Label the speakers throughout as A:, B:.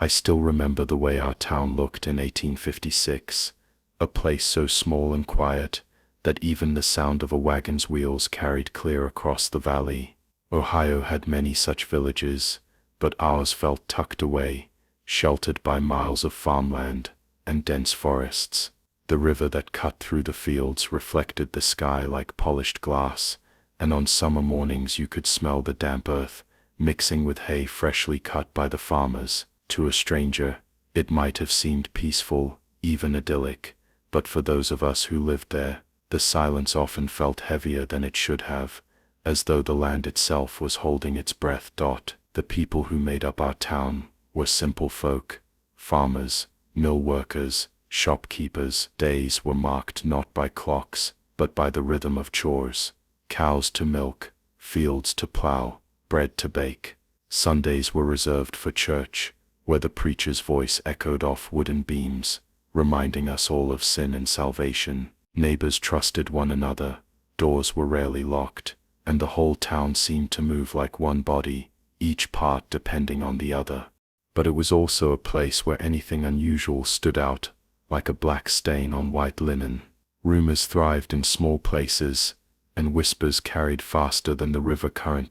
A: I still remember the way our town looked in 1856, a place so small and quiet that even the sound of a wagon's wheels carried clear across the valley. Ohio had many such villages, but ours felt tucked away, sheltered by miles of farmland and dense forests. The river that cut through the fields reflected the sky like polished glass, and on summer mornings you could smell the damp earth mixing with hay freshly cut by the farmers. To a stranger, it might have seemed peaceful, even idyllic, but for those of us who lived there, the silence often felt heavier than it should have, as though the land itself was holding its breath. The people who made up our town were simple folk, farmers, mill workers, shopkeepers. Days were marked not by clocks, but by the rhythm of chores: cows to milk, fields to plow, bread to bake. Sundays were reserved for church, where the preacher's voice echoed off wooden beams, reminding us all of sin and salvation. Neighbors trusted one another, doors were rarely locked, and the whole town seemed to move like one body, each part depending on the other. But it was also a place where anything unusual stood out, like a black stain on white linen. Rumors thrived in small places, and whispers carried faster than the river current.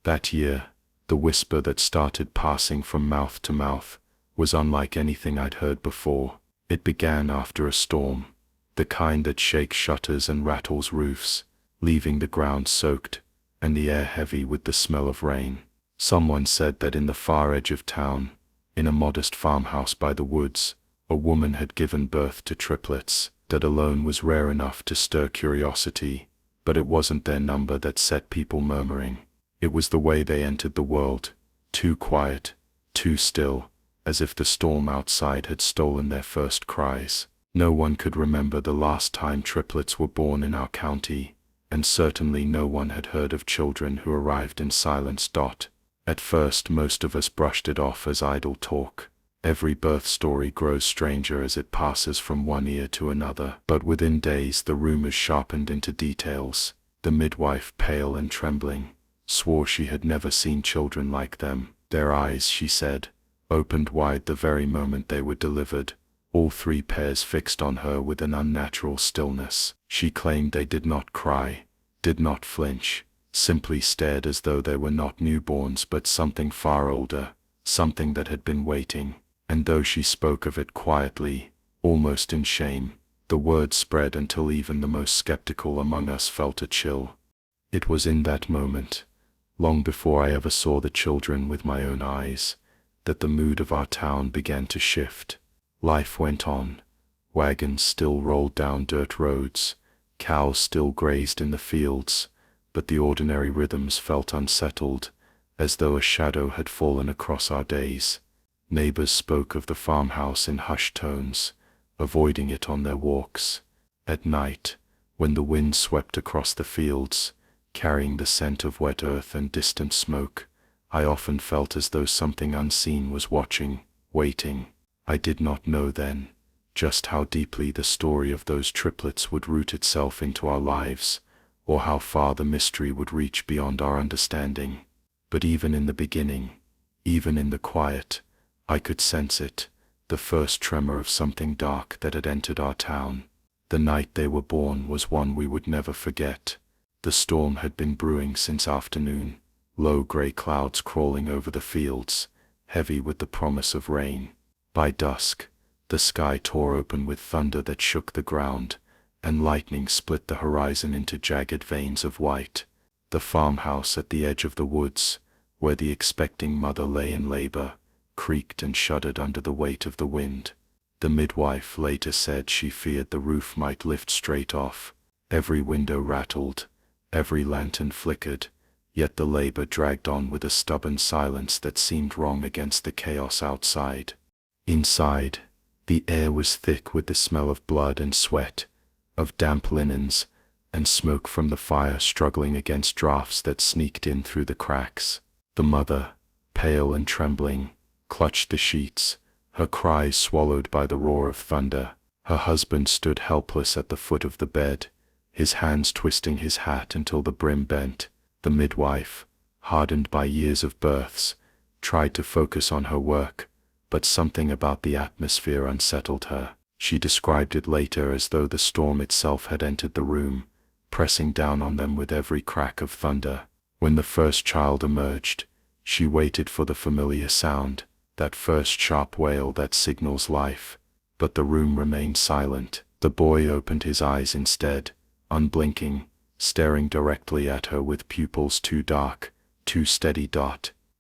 A: That year, the whisper that started passing from mouth to mouth was unlike anything I'd heard before. It began after a storm, the kind that shakes shutters and rattles roofs, leaving the ground soaked and the air heavy with the smell of rain. Someone said that in the far edge of town, in a modest farmhouse by the woods, a woman had given birth to triplets. That alone was rare enough to stir curiosity, but it wasn't their number that set people murmuring. It was the way they entered the world, too quiet, too still, as if the storm outside had stolen their first cries. No one could remember the last time triplets were born in our county, and certainly no one had heard of children who arrived in silence. At first most of us brushed it off as idle talk. Every birth story grows stranger as it passes from one ear to another. But within days the rumors sharpened into details. The midwife, pale and trembling, swore she had never seen children like them. Their eyes, she said, opened wide the very moment they were delivered, all three pairs fixed on her with an unnatural stillness. She claimed they did not cry, did not flinch, simply stared as though they were not newborns but something far older, something that had been waiting. And though she spoke of it quietly, almost in shame, the word spread until even the most skeptical among us felt a chill. It was in that moment, long before I ever saw the children with my own eyes, that the mood of our town began to shift. Life went on. Wagons still rolled down dirt roads, cows still grazed in the fields, but the ordinary rhythms felt unsettled, as though a shadow had fallen across our days. Neighbors spoke of the farmhouse in hushed tones, avoiding it on their walks. At night, when the wind swept across the fields, carrying the scent of wet earth and distant smoke, I often felt as though something unseen was watching, waiting. I did not know then just how deeply the story of those triplets would root itself into our lives, or how far the mystery would reach beyond our understanding. But even in the beginning, even in the quiet, I could sense it, the first tremor of something dark that had entered our town. The night they were born was one we would never forget. The storm had been brewing since afternoon, low gray clouds crawling over the fields, heavy with the promise of rain. By dusk, the sky tore open with thunder that shook the ground, and lightning split the horizon into jagged veins of white. The farmhouse at the edge of the woods, where the expecting mother lay in labor, creaked and shuddered under the weight of the wind. The midwife later said she feared the roof might lift straight off. Every window rattled, every lantern flickered, yet the labor dragged on with a stubborn silence that seemed wrong against the chaos outside. Inside, the air was thick with the smell of blood and sweat, of damp linens, and smoke from the fire struggling against drafts that sneaked in through the cracks. The mother, pale and trembling, clutched the sheets, her cries swallowed by the roar of thunder. Her husband stood helpless at the foot of the bed, his hands twisting his hat until the brim bent. The midwife, hardened by years of births, tried to focus on her work, but something about the atmosphere unsettled her. She described it later as though the storm itself had entered the room, pressing down on them with every crack of thunder. When the first child emerged, she waited for the familiar sound, that first sharp wail that signals life, but the room remained silent. The boy opened his eyes instead, unblinking, staring directly at her with pupils too dark, too steady.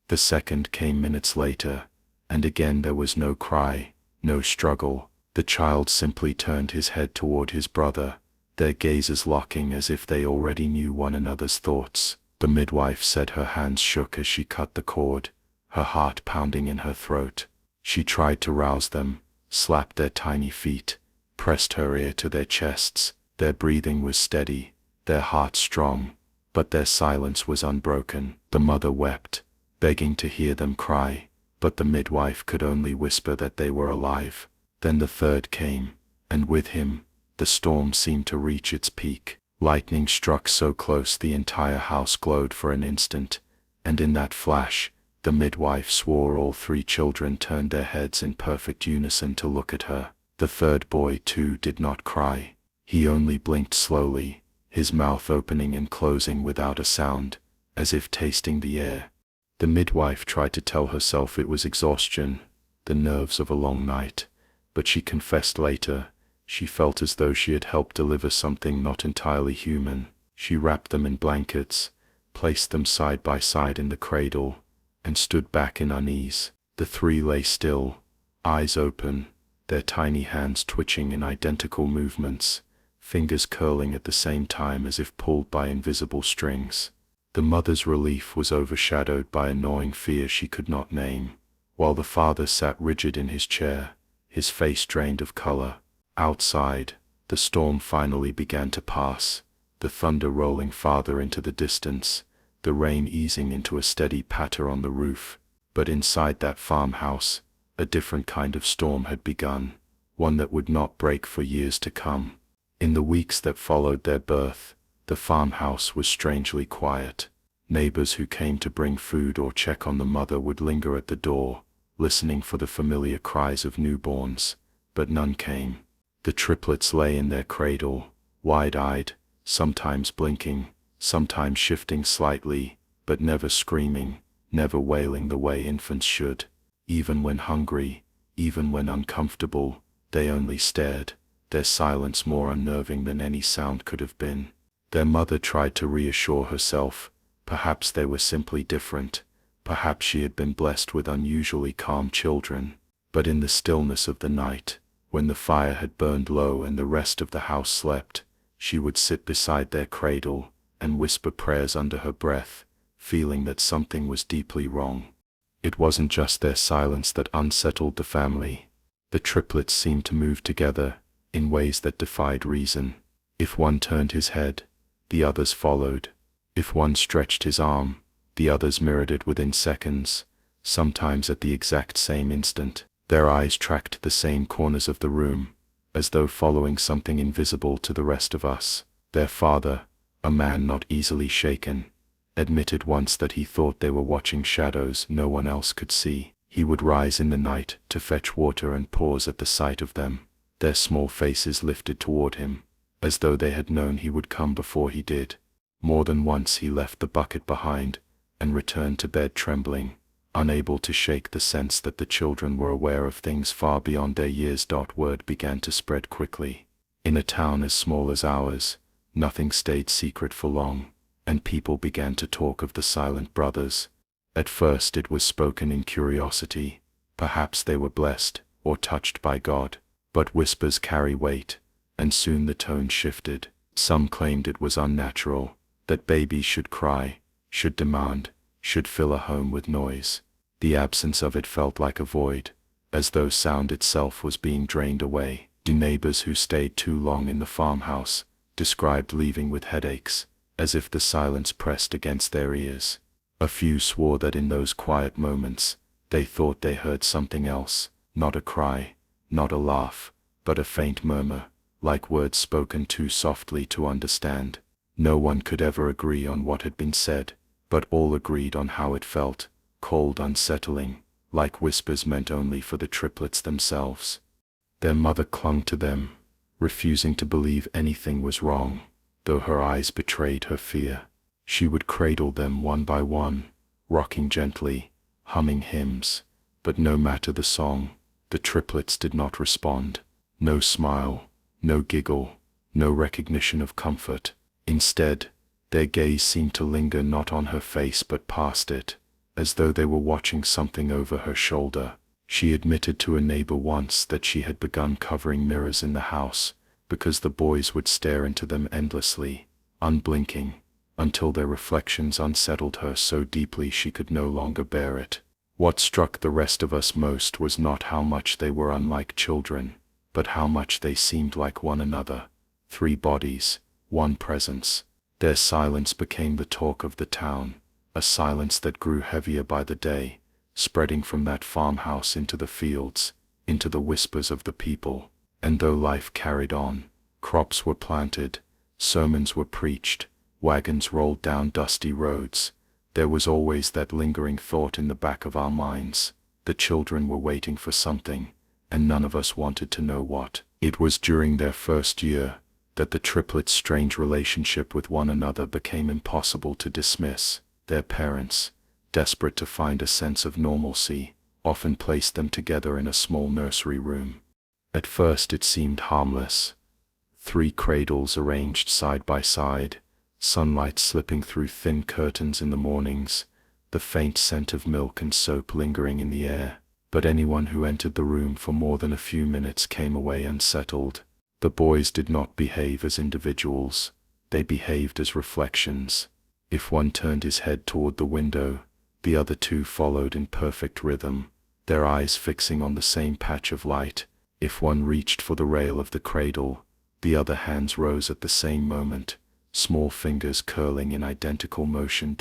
A: The second came minutes later, and again there was no cry, no struggle. The child simply turned his head toward his brother, their gazes locking as if they already knew one another's thoughts. The midwife said her hands shook as she cut the cord, her heart pounding in her throat. She tried to rouse them, slapped their tiny feet, pressed her ear to their chests. Their breathing was steady, their hearts strong, but their silence was unbroken. The mother wept, begging to hear them cry, but the midwife could only whisper that they were alive. Then the third came, and with him, the storm seemed to reach its peak. Lightning struck so close the entire house glowed for an instant, and in that flash, the midwife swore all three children turned their heads in perfect unison to look at her. The third boy too did not cry. He only blinked slowly, his mouth opening and closing without a sound, as if tasting the air. The midwife tried to tell herself it was exhaustion, the nerves of a long night, but she confessed later, she felt as though she had helped deliver something not entirely human. She wrapped them in blankets, placed them side by side in the cradle, and stood back in unease. The three lay still, eyes open, their tiny hands twitching in identical movements, fingers curling at the same time as if pulled by invisible strings. The mother's relief was overshadowed by a gnawing fear she could not name, while the father sat rigid in his chair, his face drained of color. Outside, the storm finally began to pass, the thunder rolling farther into the distance, the rain easing into a steady patter on the roof. But inside that farmhouse, a different kind of storm had begun, one that would not break for years to come. In the weeks that followed their birth, the farmhouse was strangely quiet. Neighbors who came to bring food or check on the mother would linger at the door, listening for the familiar cries of newborns, but none came. The triplets lay in their cradle, wide-eyed, sometimes blinking, sometimes shifting slightly, but never screaming, never wailing the way infants should. Even when hungry, even when uncomfortable, they only stared, their silence more unnerving than any sound could have been. Their mother tried to reassure herself, perhaps they were simply different, perhaps she had been blessed with unusually calm children. But in the stillness of the night, when the fire had burned low and the rest of the house slept, she would sit beside their cradle and whisper prayers under her breath, feeling that something was deeply wrong. It wasn't just their silence that unsettled the family. The triplets seemed to move together, in ways that defied reason. If one turned his head, the others followed. If one stretched his arm, the others mirrored it within seconds, sometimes at the exact same instant. Their eyes tracked the same corners of the room, as though following something invisible to the rest of us. Their father, a man not easily shaken, admitted once that he thought they were watching shadows no one else could see. He would rise in the night to fetch water and pause at the sight of them, their small faces lifted toward him, as though they had known he would come before he did. More than once he left the bucket behind, and returned to bed trembling, unable to shake the sense that the children were aware of things far beyond their years. Word began to spread quickly. In a town as small as ours, nothing stayed secret for long, and people began to talk of the silent brothers. At first it was spoken in curiosity, perhaps they were blessed, or touched by God, but whispers carry weight, and soon the tone shifted. Some claimed it was unnatural, that babies should cry, should demand, should fill a home with noise. The absence of it felt like a void, as though sound itself was being drained away. The neighbors who stayed too long in the farmhouse described leaving with headaches, as if the silence pressed against their ears. A few swore that in those quiet moments, they thought they heard something else, not a cry, not a laugh, but a faint murmur, like words spoken too softly to understand. No one could ever agree on what had been said, but all agreed on how it felt, cold, unsettling, like whispers meant only for the triplets themselves. Their mother clung to them, refusing to believe anything was wrong, though her eyes betrayed her fear. She would cradle them one by one, rocking gently, humming hymns, but no matter the song, the triplets did not respond. No smile, no giggle, no recognition of comfort. Instead, their gaze seemed to linger not on her face but past it, as though they were watching something over her shoulder. She admitted to a neighbor once that she had begun covering mirrors in the house, because the boys would stare into them endlessly, unblinking, until their reflections unsettled her so deeply she could no longer bear it. What struck the rest of us most was not how much they were unlike children, but how much they seemed like one another. 3 bodies, 1 presence. Their silence became the talk of the town, a silence that grew heavier by the day, spreading from that farmhouse into the fields, into the whispers of the people. And though life carried on, crops were planted, sermons were preached, wagons rolled down dusty roads, there was always that lingering thought in the back of our minds: the children were waiting for something, and none of us wanted to know what. It was during their first year that the triplets' strange relationship with one another became impossible to dismiss. Their parents, desperate to find a sense of normalcy, often placed them together in a small nursery room. At first it seemed harmless. 3 cradles arranged side by side, sunlight slipping through thin curtains in the mornings, the faint scent of milk and soap lingering in the air. But anyone who entered the room for more than a few minutes came away unsettled. The boys did not behave as individuals, they behaved as reflections. If one turned his head toward the window, the other 2 followed in perfect rhythm, their eyes fixing on the same patch of light. If one reached for the rail of the cradle, the other hands rose at the same moment, small fingers curling in identical motion.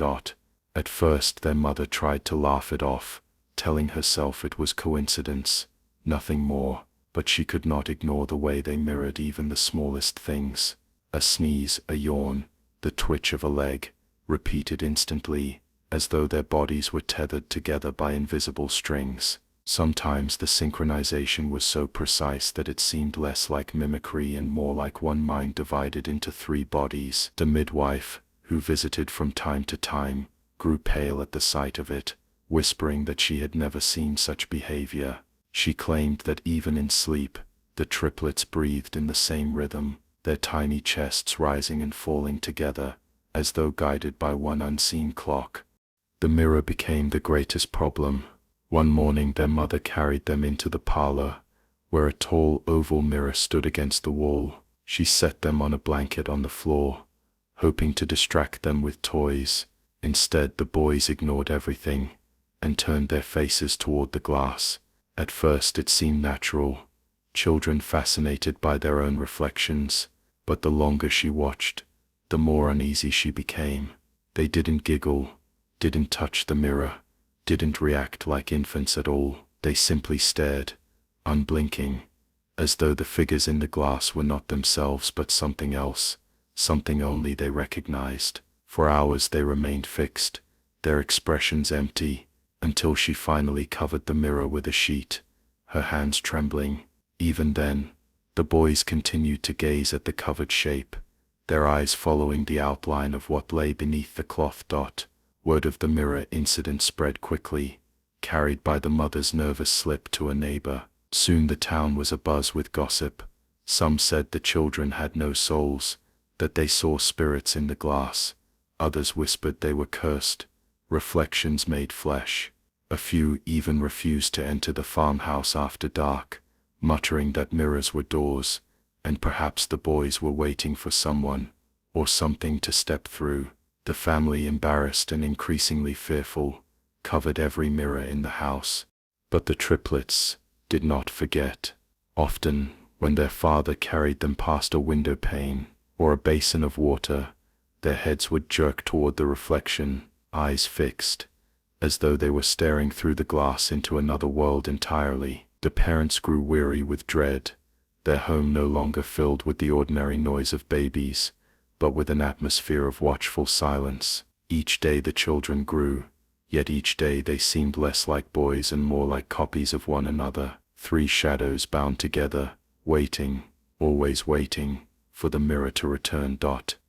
A: At first their mother tried to laugh it off, telling herself it was coincidence, nothing more, but she could not ignore the way they mirrored even the smallest things. A sneeze, a yawn, the twitch of a leg, repeated instantly, as though their bodies were tethered together by invisible strings. Sometimes the synchronization was so precise that it seemed less like mimicry and more like one mind divided into 3 bodies. The midwife, who visited from time to time, grew pale at the sight of it, whispering that she had never seen such behavior. She claimed that even in sleep, the triplets breathed in the same rhythm, their tiny chests rising and falling together, as though guided by one unseen clock. The mirror became the greatest problem. One morning their mother carried them into the parlor, where a tall oval mirror stood against the wall. She set them on a blanket on the floor, hoping to distract them with toys. Instead, the boys ignored everything and turned their faces toward the glass. At first it seemed natural, children fascinated by their own reflections, but the longer she watched, the more uneasy she became. They didn't giggle, didn't touch the mirror, didn't react like infants at all. They simply stared, unblinking, as though the figures in the glass were not themselves but something else, something only they recognized. For hours they remained fixed, their expressions empty, until she finally covered the mirror with a sheet, her hands trembling. Even then, the boys continued to gaze at the covered shape, their eyes following the outline of what lay beneath the cloth. Word of the mirror incident spread quickly, carried by the mother's nervous slip to a neighbor. Soon the town was abuzz with gossip. Some said the children had no souls, that they saw spirits in the glass. Others whispered they were cursed, reflections made flesh. A few even refused to enter the farmhouse after dark, muttering that mirrors were doors, and perhaps the boys were waiting for someone, or something to step through. The family, embarrassed and increasingly fearful, covered every mirror in the house. But the triplets did not forget. Often, when their father carried them past a window pane or a basin of water, their heads would jerk toward the reflection, eyes fixed, as though they were staring through the glass into another world entirely. The parents grew weary with dread, their home no longer filled with the ordinary noise of babies, but with an atmosphere of watchful silence. Each day the children grew, yet each day they seemed less like boys and more like copies of one another. Three shadows bound together, waiting, always waiting, for the mirror to return.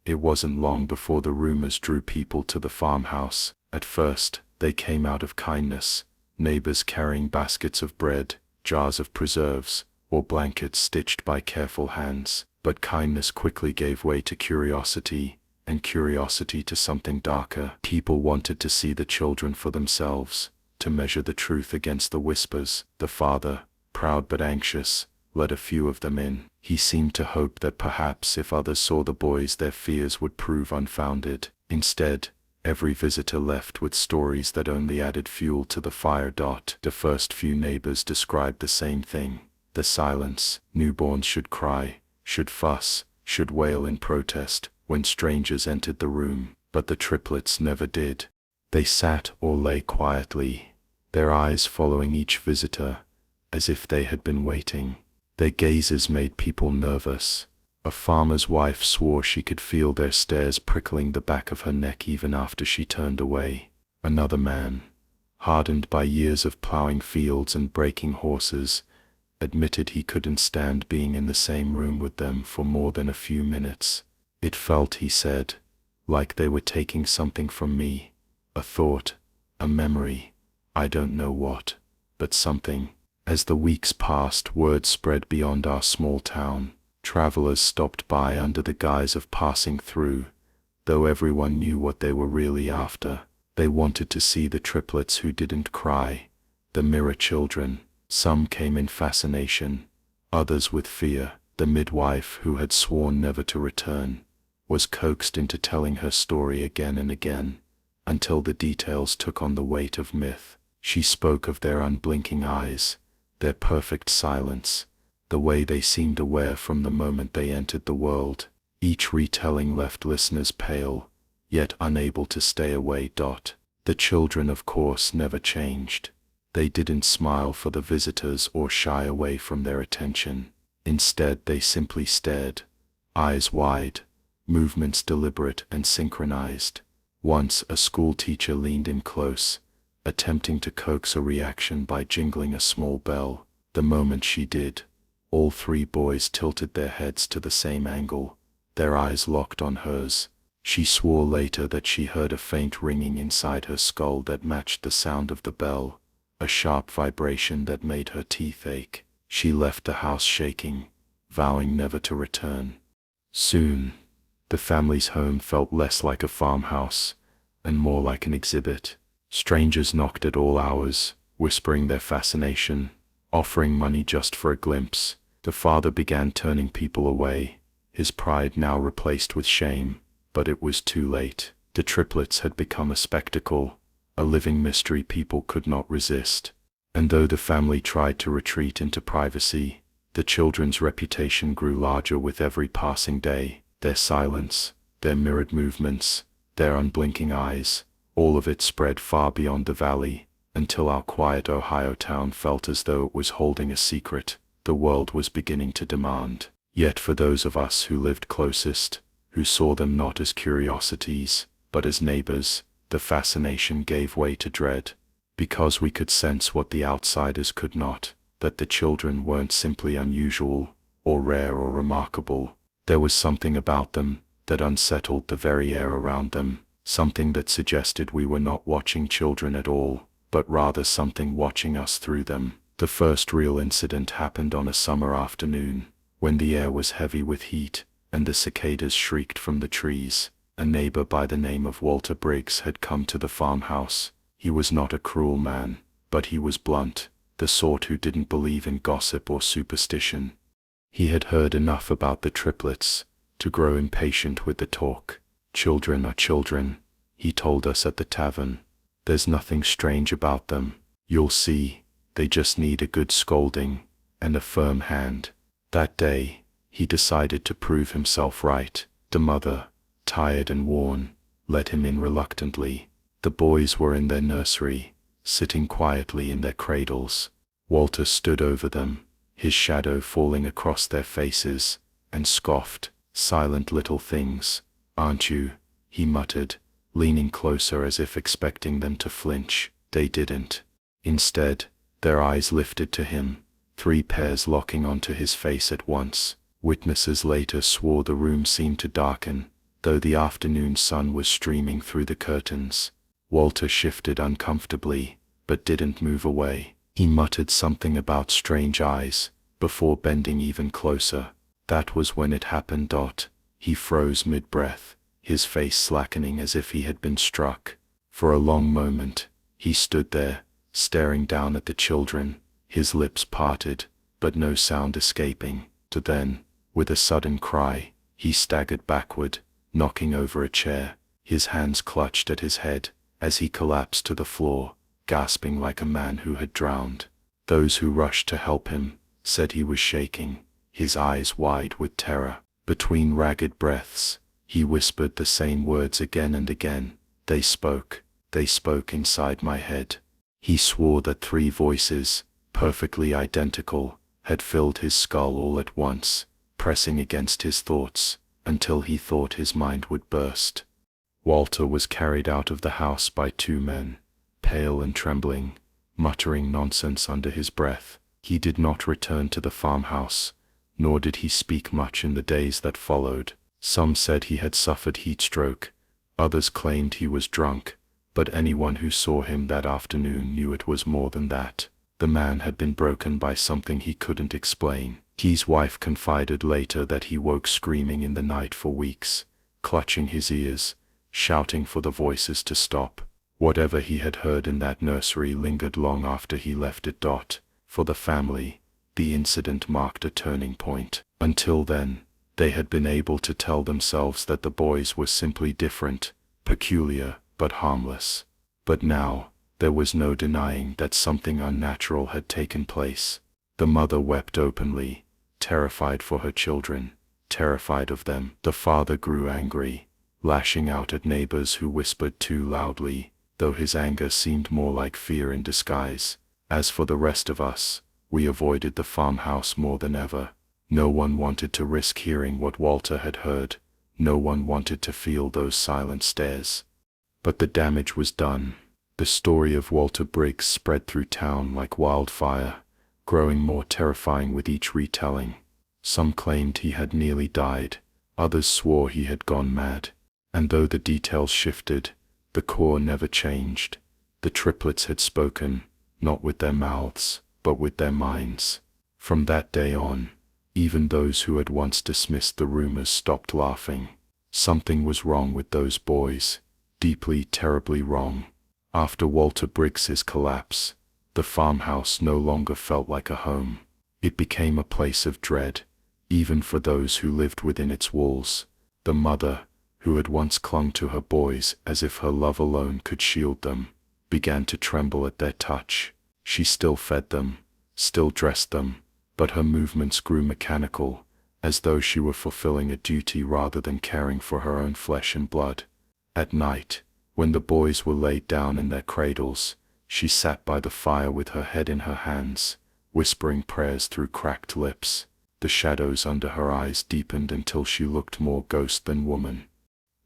A: It wasn't long before the rumors drew people to the farmhouse. At first, they came out of kindness, neighbors carrying baskets of bread, jars of preserves, or blankets stitched by careful hands. But kindness quickly gave way to curiosity, and curiosity to something darker. People wanted to see the children for themselves, to measure the truth against the whispers. The father, proud but anxious, let a few of them in. He seemed to hope that perhaps if others saw the boys their fears would prove unfounded. Instead, every visitor left with stories that only added fuel to the fire. The first few neighbors described the same thing: the silence. Newborns should cry, should fuss, should wail in protest when strangers entered the room, but the triplets never did. They sat or lay quietly, their eyes following each visitor, as if they had been waiting. Their gazes made people nervous. A farmer's wife swore she could feel their stares prickling the back of her neck even after she turned away. Another man, hardened by years of plowing fields and breaking horses, admitted he couldn't stand being in the same room with them for more than a few minutes. It felt, he said, like they were taking something from me, a thought, a memory, I don't know what, but something. As the weeks passed, word spread beyond our small town. Travelers stopped by under the guise of passing through, though everyone knew what they were really after. They wanted to see the triplets who didn't cry, the mirror children. Some came in fascination, others with fear. The midwife, who had sworn never to return, was coaxed into telling her story again and again, until the details took on the weight of myth. She spoke of their unblinking eyes, their perfect silence, the way they seemed aware from the moment they entered the world. Each retelling left listeners pale, yet unable to stay away. The children, of course, never changed. They didn't smile for the visitors or shy away from their attention. Instead, they simply stared, eyes wide, movements deliberate and synchronized. Once a school teacher leaned in close, attempting to coax a reaction by jingling a small bell. The moment she did, all three boys tilted their heads to the same angle, their eyes locked on hers. She swore later that she heard a faint ringing inside her skull that matched the sound of the bell, a sharp vibration that made her teeth ache. She left the house shaking, vowing never to return. Soon, the family's home felt less like a farmhouse, and more like an exhibit. Strangers knocked at all hours, whispering their fascination, offering money just for a glimpse. The father began turning people away, his pride now replaced with shame, but it was too late. The triplets had become a spectacle, a living mystery people could not resist. And though the family tried to retreat into privacy, the children's reputation grew larger with every passing day. Their silence, their mirrored movements, their unblinking eyes, all of it spread far beyond the valley, until our quiet Ohio town felt as though it was holding a secret the world was beginning to demand. Yet for those of us who lived closest, who saw them not as curiosities, but as neighbors, the fascination gave way to dread, because we could sense what the outsiders could not, that the children weren't simply unusual, or rare or remarkable. There was something about them that unsettled the very air around them, something that suggested we were not watching children at all, but rather something watching us through them. The first real incident happened on a summer afternoon, when the air was heavy with heat, and the cicadas shrieked from the trees. A neighbor by the name of Walter Briggs had come to the farmhouse. He was not a cruel man, but he was blunt, the sort who didn't believe in gossip or superstition. He had heard enough about the triplets to grow impatient with the talk. Children are children, he told us at the tavern. There's nothing strange about them. You'll see, they just need a good scolding and a firm hand. That day, he decided to prove himself right. The mother, tired and worn, let him in reluctantly. The boys were in their nursery, sitting quietly in their cradles. Walter stood over them, his shadow falling across their faces, and scoffed. "Silent little things, aren't you?" he muttered, leaning closer as if expecting them to flinch. They didn't. Instead, their eyes lifted to him, 3 pairs locking onto his face at once. Witnesses later swore the room seemed to darken, though the afternoon sun was streaming through the curtains. Walter shifted uncomfortably, but didn't move away. He muttered something about strange eyes, before bending even closer. That was when it happened. He froze mid-breath, his face slackening as if he had been struck. For a long moment, he stood there, staring down at the children, his lips parted, but no sound escaping. Then, with a sudden cry, he staggered backward, knocking over a chair. His hands clutched at his head, as he collapsed to the floor, gasping like a man who had drowned. Those who rushed to help him said he was shaking, his eyes wide with terror. Between ragged breaths, he whispered the same words again and again. They spoke inside my head. He swore that 3 voices, perfectly identical, had filled his skull all at once, pressing against his thoughts, until he thought his mind would burst. Walter was carried out of the house by 2 men, pale and trembling, muttering nonsense under his breath. He did not return to the farmhouse, nor did he speak much in the days that followed. Some said he had suffered heat stroke, others claimed he was drunk, but anyone who saw him that afternoon knew it was more than that. The man had been broken by something he couldn't explain. Key's wife confided later that he woke screaming in the night for weeks, clutching his ears, shouting for the voices to stop. Whatever he had heard in that nursery lingered long after he left it. For the family, the incident marked a turning point. Until then, they had been able to tell themselves that the boys were simply different, peculiar, but harmless. But now, there was no denying that something unnatural had taken place. The mother wept openly, terrified for her children, terrified of them. The father grew angry, lashing out at neighbors who whispered too loudly, though his anger seemed more like fear in disguise. As for the rest of us, we avoided the farmhouse more than ever. No one wanted to risk hearing what Walter had heard. No one wanted to feel those silent stares. But the damage was done. The story of Walter Briggs spread through town like wildfire, growing more terrifying with each retelling. Some claimed he had nearly died, others swore he had gone mad. And though the details shifted, the core never changed. The triplets had spoken, not with their mouths, but with their minds. From that day on, even those who had once dismissed the rumors stopped laughing. Something was wrong with those boys, deeply, terribly wrong. After Walter Briggs's collapse, the farmhouse no longer felt like a home. It became a place of dread, even for those who lived within its walls. The mother, who had once clung to her boys as if her love alone could shield them, began to tremble at their touch. She still fed them, still dressed them, but her movements grew mechanical, as though she were fulfilling a duty rather than caring for her own flesh and blood. At night, when the boys were laid down in their cradles, she sat by the fire with her head in her hands, whispering prayers through cracked lips. The shadows under her eyes deepened until she looked more ghost than woman.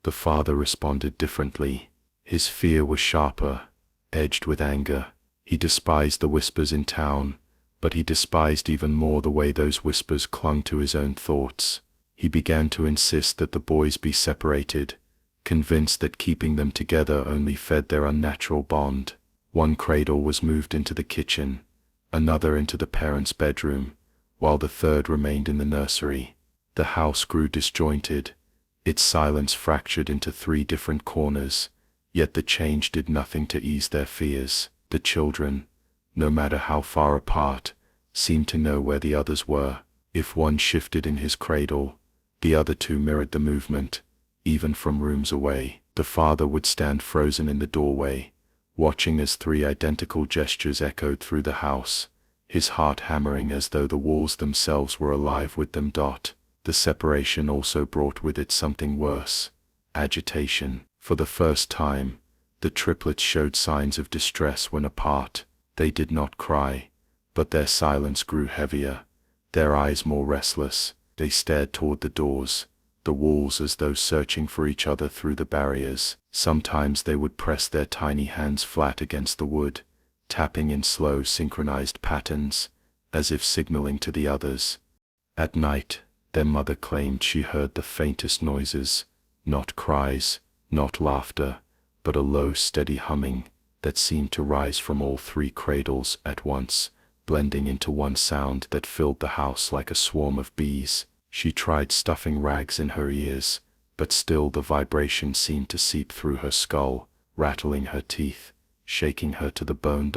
A: The father responded differently. His fear was sharper, edged with anger. He despised the whispers in town, but he despised even more the way those whispers clung to his own thoughts. He began to insist that the boys be separated, convinced that keeping them together only fed their unnatural bond. One cradle was moved into the kitchen, another into the parents' bedroom, while the third remained in the nursery. The house grew disjointed, its silence fractured into 3 different corners, yet the change did nothing to ease their fears. The children, no matter how far apart, seemed to know where the others were. If one shifted in his cradle, the other 2 mirrored the movement. Even from rooms away, the father would stand frozen in the doorway, watching as 3 identical gestures echoed through the house, his heart hammering as though the walls themselves were alive with them. The separation also brought with it something worse: agitation. For the first time, the triplets showed signs of distress when apart. They did not cry, but their silence grew heavier, their eyes more restless. They stared toward the doors, the walls as though searching for each other through the barriers. Sometimes they would press their tiny hands flat against the wood, tapping in slow synchronized patterns, as if signaling to the others. At night, their mother claimed she heard the faintest noises, not cries, not laughter, but a low steady humming that seemed to rise from all three cradles at once, blending into one sound that filled the house like a swarm of bees. She tried stuffing rags in her ears, but still the vibration seemed to seep through her skull, rattling her teeth, shaking her to the bone.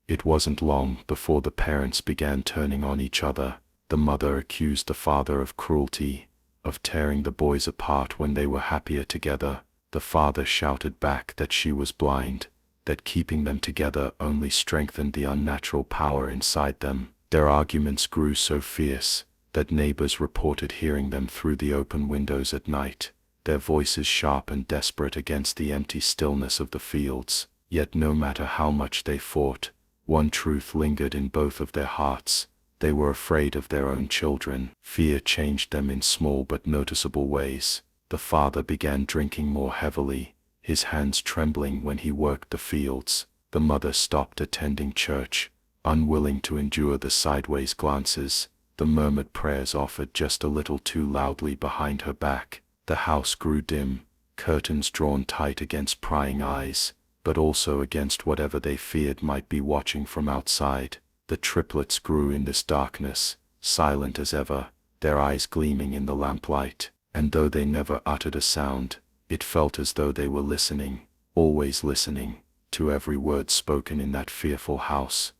A: It wasn't long before the parents began turning on each other. The mother accused the father of cruelty, of tearing the boys apart when they were happier together. The father shouted back that she was blind, that keeping them together only strengthened the unnatural power inside them. Their arguments grew so fierce that neighbors reported hearing them through the open windows at night, their voices sharp and desperate against the empty stillness of the fields. Yet no matter how much they fought, one truth lingered in both of their hearts: they were afraid of their own children. Fear changed them in small but noticeable ways. The father began drinking more heavily, his hands trembling when he worked the fields. The mother stopped attending church, unwilling to endure the sideways glances, the murmured prayers offered just a little too loudly behind her back. The house grew dim, curtains drawn tight against prying eyes, but also against whatever they feared might be watching from outside. The triplets grew in this darkness, silent as ever, their eyes gleaming in the lamplight, and though they never uttered a sound, it felt as though they were listening, always listening, to every word spoken in that fearful house.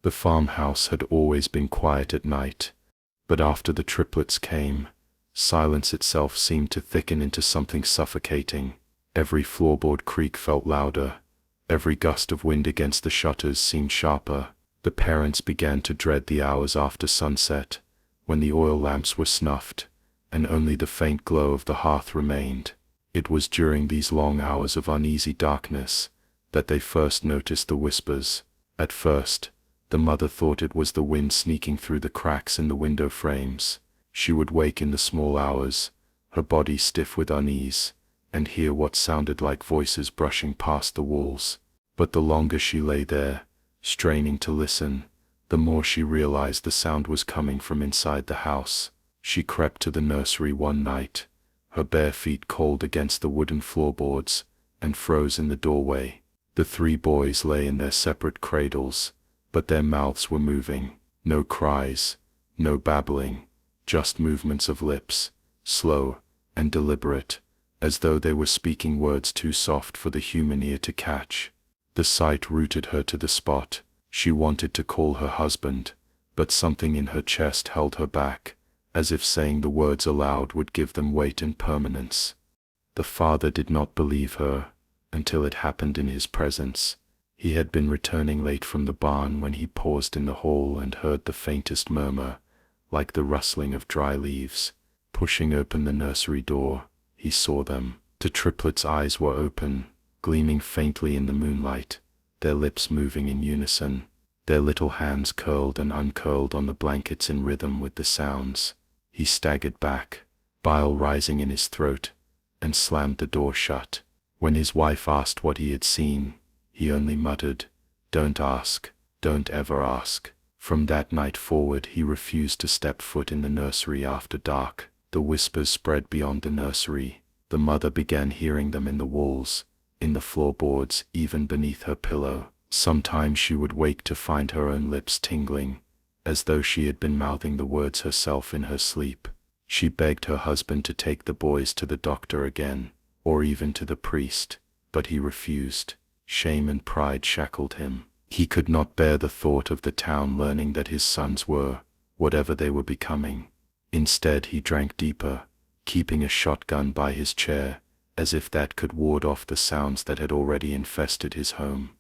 A: The farmhouse had always been quiet at night, but after the triplets came, silence itself seemed to thicken into something suffocating. Every floorboard creak felt louder, every gust of wind against the shutters seemed sharper. The parents began to dread the hours after sunset, when the oil lamps were snuffed, and only the faint glow of the hearth remained. It was during these long hours of uneasy darkness that they first noticed the whispers. At first, the mother thought it was the wind sneaking through the cracks in the window frames. She would wake in the small hours, her body stiff with unease, and hear what sounded like voices brushing past the walls. But the longer she lay there, straining to listen, the more she realized the sound was coming from inside the house. She crept to the nursery one night, her bare feet cold against the wooden floorboards, and froze in the doorway. The three boys lay in their separate cradles, but their mouths were moving. No cries, no babbling, just movements of lips, slow and deliberate, as though they were speaking words too soft for the human ear to catch. The sight rooted her to the spot. She wanted to call her husband, but something in her chest held her back, as if saying the words aloud would give them weight and permanence. The father did not believe her, until it happened in his presence. He had been returning late from the barn when he paused in the hall and heard the faintest murmur, like the rustling of dry leaves. Pushing open the nursery door, he saw them. The triplets' eyes were open, gleaming faintly in the moonlight, their lips moving in unison, their little hands curled and uncurled on the blankets in rhythm with the sounds. He staggered back, bile rising in his throat, and slammed the door shut. When his wife asked what he had seen, he only muttered, "Don't ask, don't ever ask." From that night forward he refused to step foot in the nursery after dark. The whispers spread beyond the nursery. The mother began hearing them in the walls, in the floorboards, even beneath her pillow. Sometimes she would wake to find her own lips tingling, as though she had been mouthing the words herself in her sleep. She begged her husband to take the boys to the doctor again, or even to the priest, but he refused. Shame and pride shackled him. He could not bear the thought of the town learning that his sons were, whatever they were becoming. Instead he drank deeper, keeping a shotgun by his chair, as if that could ward off the sounds that had already infested his home.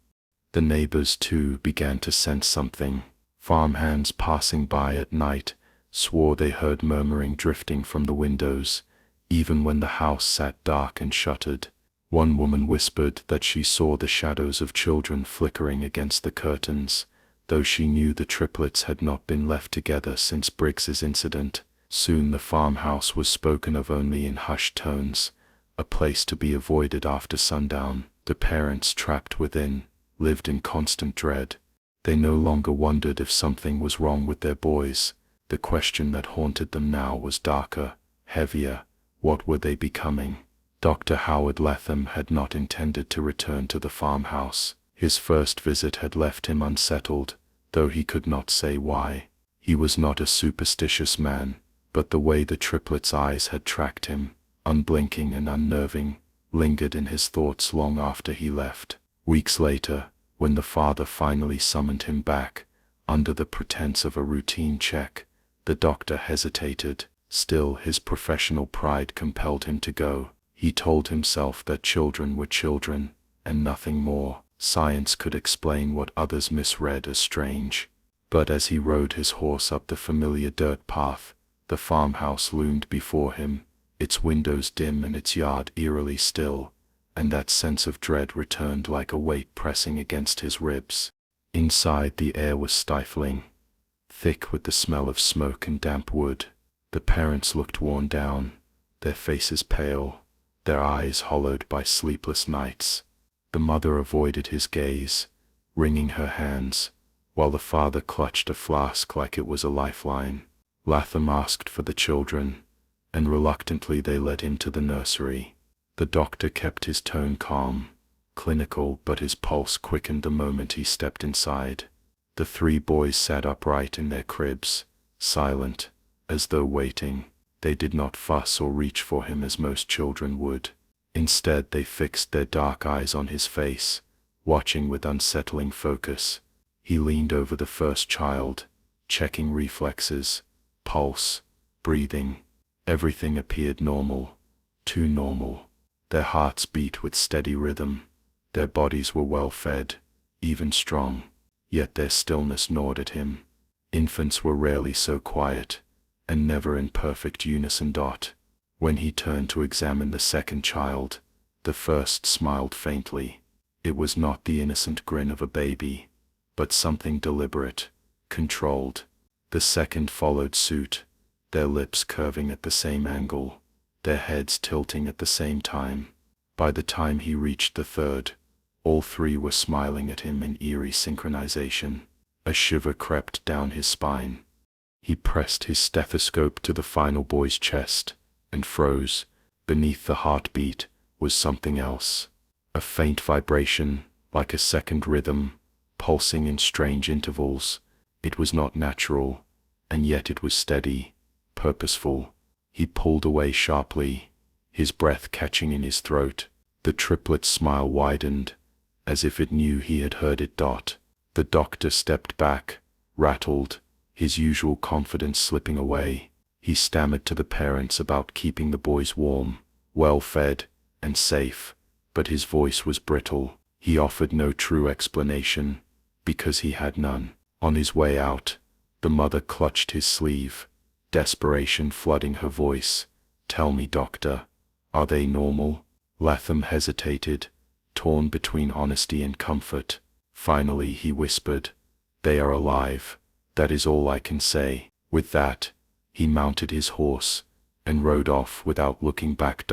A: The neighbors, too, began to sense something. Farmhands passing by at night swore they heard murmuring drifting from the windows, even when the house sat dark and shuttered. One woman whispered that she saw the shadows of children flickering against the curtains, though she knew the triplets had not been left together since Briggs's incident. Soon the farmhouse was spoken of only in hushed tones, a place to be avoided after sundown. The parents, trapped within, lived in constant dread. They no longer wondered if something was wrong with their boys. The question that haunted them now was darker, heavier. What were they becoming? Dr. Howard Latham had not intended to return to the farmhouse. His first visit had left him unsettled, though he could not say why. He was not a superstitious man, but the way the triplets' eyes had tracked him, unblinking and unnerving, lingered in his thoughts long after he left. Weeks later, when the father finally summoned him back, under the pretense of a routine check, the doctor hesitated. Still, his professional pride compelled him to go. He told himself that children were children, and nothing more. Science could explain what others misread as strange. But as he rode his horse up the familiar dirt path, the farmhouse loomed before him, its windows dim and its yard eerily still, and that sense of dread returned like a weight pressing against his ribs. Inside, the air was stifling, thick with the smell of smoke and damp wood. The parents looked worn down, their faces pale, their eyes hollowed by sleepless nights. The mother avoided his gaze, wringing her hands, while the father clutched a flask like it was a lifeline. Latham asked for the children, and reluctantly they led him to the nursery. The doctor kept his tone calm, clinical, but his pulse quickened the moment he stepped inside. The three boys sat upright in their cribs, silent, as though waiting. They did not fuss or reach for him as most children would. Instead, they fixed their dark eyes on his face, watching with unsettling focus. He leaned over the first child, checking reflexes, pulse, breathing. Everything appeared normal, too normal. Their hearts beat with steady rhythm. Their bodies were well fed, even strong, yet their stillness gnawed at him. Infants were rarely so quiet, and never in perfect unison. When he turned to examine the second child, the first smiled faintly. It was not the innocent grin of a baby, but something deliberate, controlled. The second followed suit, their lips curving at the same angle, their heads tilting at the same time. By the time he reached the third, all three were smiling at him in eerie synchronization. A shiver crept down his spine. He pressed his stethoscope to the final boy's chest, and froze. Beneath the heartbeat was something else. A faint vibration, like a second rhythm, pulsing in strange intervals. It was not natural, and yet it was steady, purposeful. He pulled away sharply, his breath catching in his throat. The triplet's smile widened, as if it knew he had heard it. The doctor stepped back, rattled, his usual confidence slipping away. He stammered to the parents about keeping the boys warm, well-fed, and safe, but his voice was brittle. He offered no true explanation, because he had none. On his way out, the mother clutched his sleeve, desperation flooding her voice. "Tell me, doctor, are they normal?" Latham hesitated, torn between honesty and comfort. Finally he whispered, "They are alive. That is all I can say." With that, he mounted his horse, and rode off without looking back.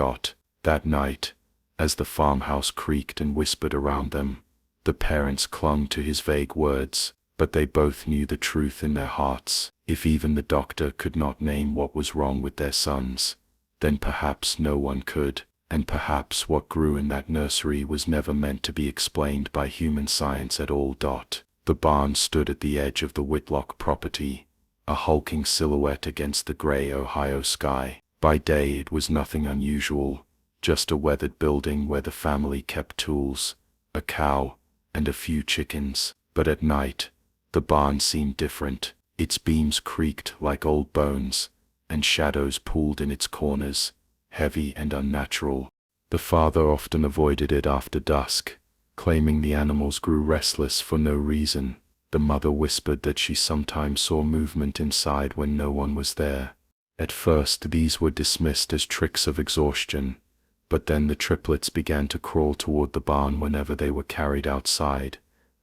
A: That night, as the farmhouse creaked and whispered around them, the parents clung to his vague words, but they both knew the truth in their hearts. If even the doctor could not name what was wrong with their sons, then perhaps no one could, and perhaps what grew in that nursery was never meant to be explained by human science at all. The barn stood at the edge of the Whitlock property, a hulking silhouette against the gray Ohio sky. By day it was nothing unusual, just a weathered building where the family kept tools, a cow, and a few chickens. But at night, the barn seemed different. Its beams creaked like old bones, and shadows pooled in its corners, heavy and unnatural. The father often avoided it after dusk, claiming the animals grew restless for no reason. The mother whispered that she sometimes saw movement inside when no one was there. At first these were dismissed as tricks of exhaustion, but then the triplets began to crawl toward the barn whenever they were carried outside,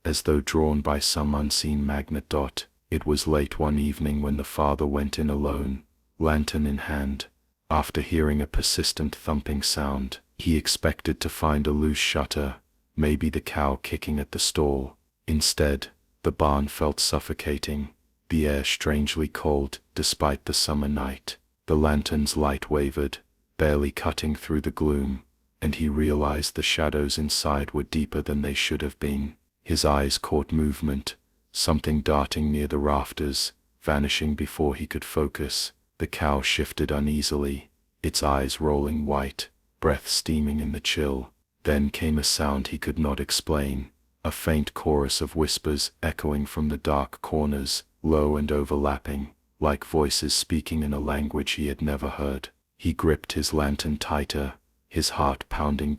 A: as though drawn by some unseen magnet. It was late one evening when the father went in alone, lantern in hand. After hearing a persistent thumping sound, he expected to find a loose shutter, maybe the cow kicking at the stall. Instead, the barn felt suffocating, the air strangely cold despite the summer night. The lantern's light wavered, barely cutting through the gloom, and he realized the shadows inside were deeper than they should have been. His eyes caught movement, something darting near the rafters, vanishing before he could focus. The cow shifted uneasily, its eyes rolling white, breath steaming in the chill. Then came a sound he could not explain, a faint chorus of whispers echoing from the dark corners, low and overlapping, like voices speaking in a language he had never heard. He gripped his lantern tighter, his heart pounding.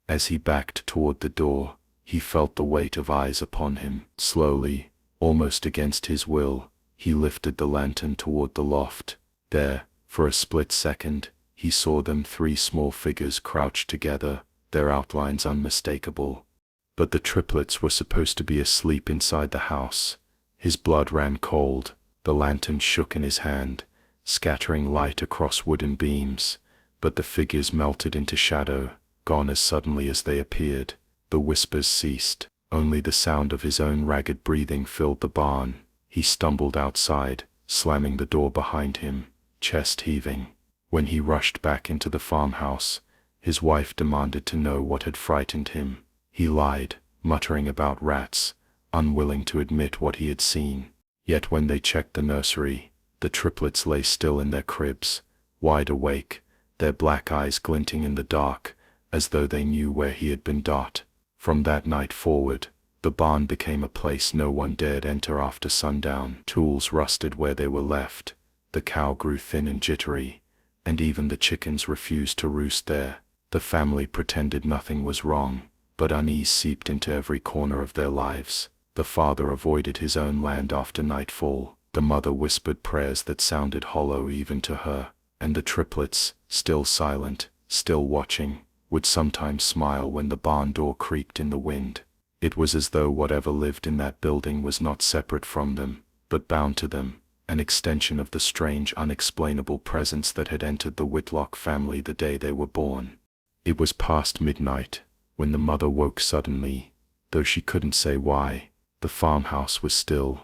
A: As he backed toward the door, he felt the weight of eyes upon him. Slowly, almost against his will, he lifted the lantern toward the loft. There, for a split second, he saw them, 3 small figures crouched together, their outlines unmistakable. But the triplets were supposed to be asleep inside the house. His blood ran cold, the lantern shook in his hand, scattering light across wooden beams, but the figures melted into shadow, gone as suddenly as they appeared. The whispers ceased, only the sound of his own ragged breathing filled the barn. He stumbled outside, slamming the door behind him, chest heaving. When he rushed back into the farmhouse, his wife demanded to know what had frightened him. He lied, muttering about rats, unwilling to admit what he had seen. Yet when they checked the nursery, the triplets lay still in their cribs, wide awake, their black eyes glinting in the dark, as though they knew where he had been. From that night forward, the barn became a place no one dared enter after sundown. Tools rusted where they were left, the cow grew thin and jittery, and even the chickens refused to roost there. The family pretended nothing was wrong, but unease seeped into every corner of their lives. The father avoided his own land after nightfall, the mother whispered prayers that sounded hollow even to her, and the triplets, still silent, still watching, would sometimes smile when the barn door creaked in the wind. It was as though whatever lived in that building was not separate from them, but bound to them, an extension of the strange, unexplainable presence that had entered the Whitlock family the day they were born. It was past midnight, when the mother woke suddenly, though she couldn't say why. The farmhouse was still,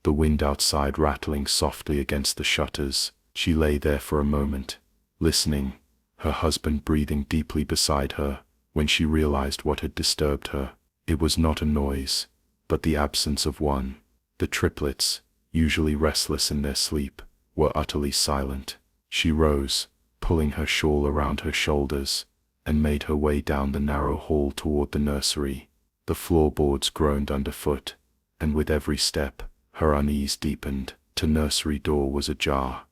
A: the wind outside rattling softly against the shutters. She lay there for a moment, listening, her husband breathing deeply beside her, when she realized what had disturbed her. It was not a noise, but the absence of one. The triplets, usually restless in their sleep, were utterly silent. She rose, pulling her shawl around her shoulders, and made her way down the narrow hall toward the nursery. The floorboards groaned underfoot, and with every step, her unease deepened. The nursery door was ajar,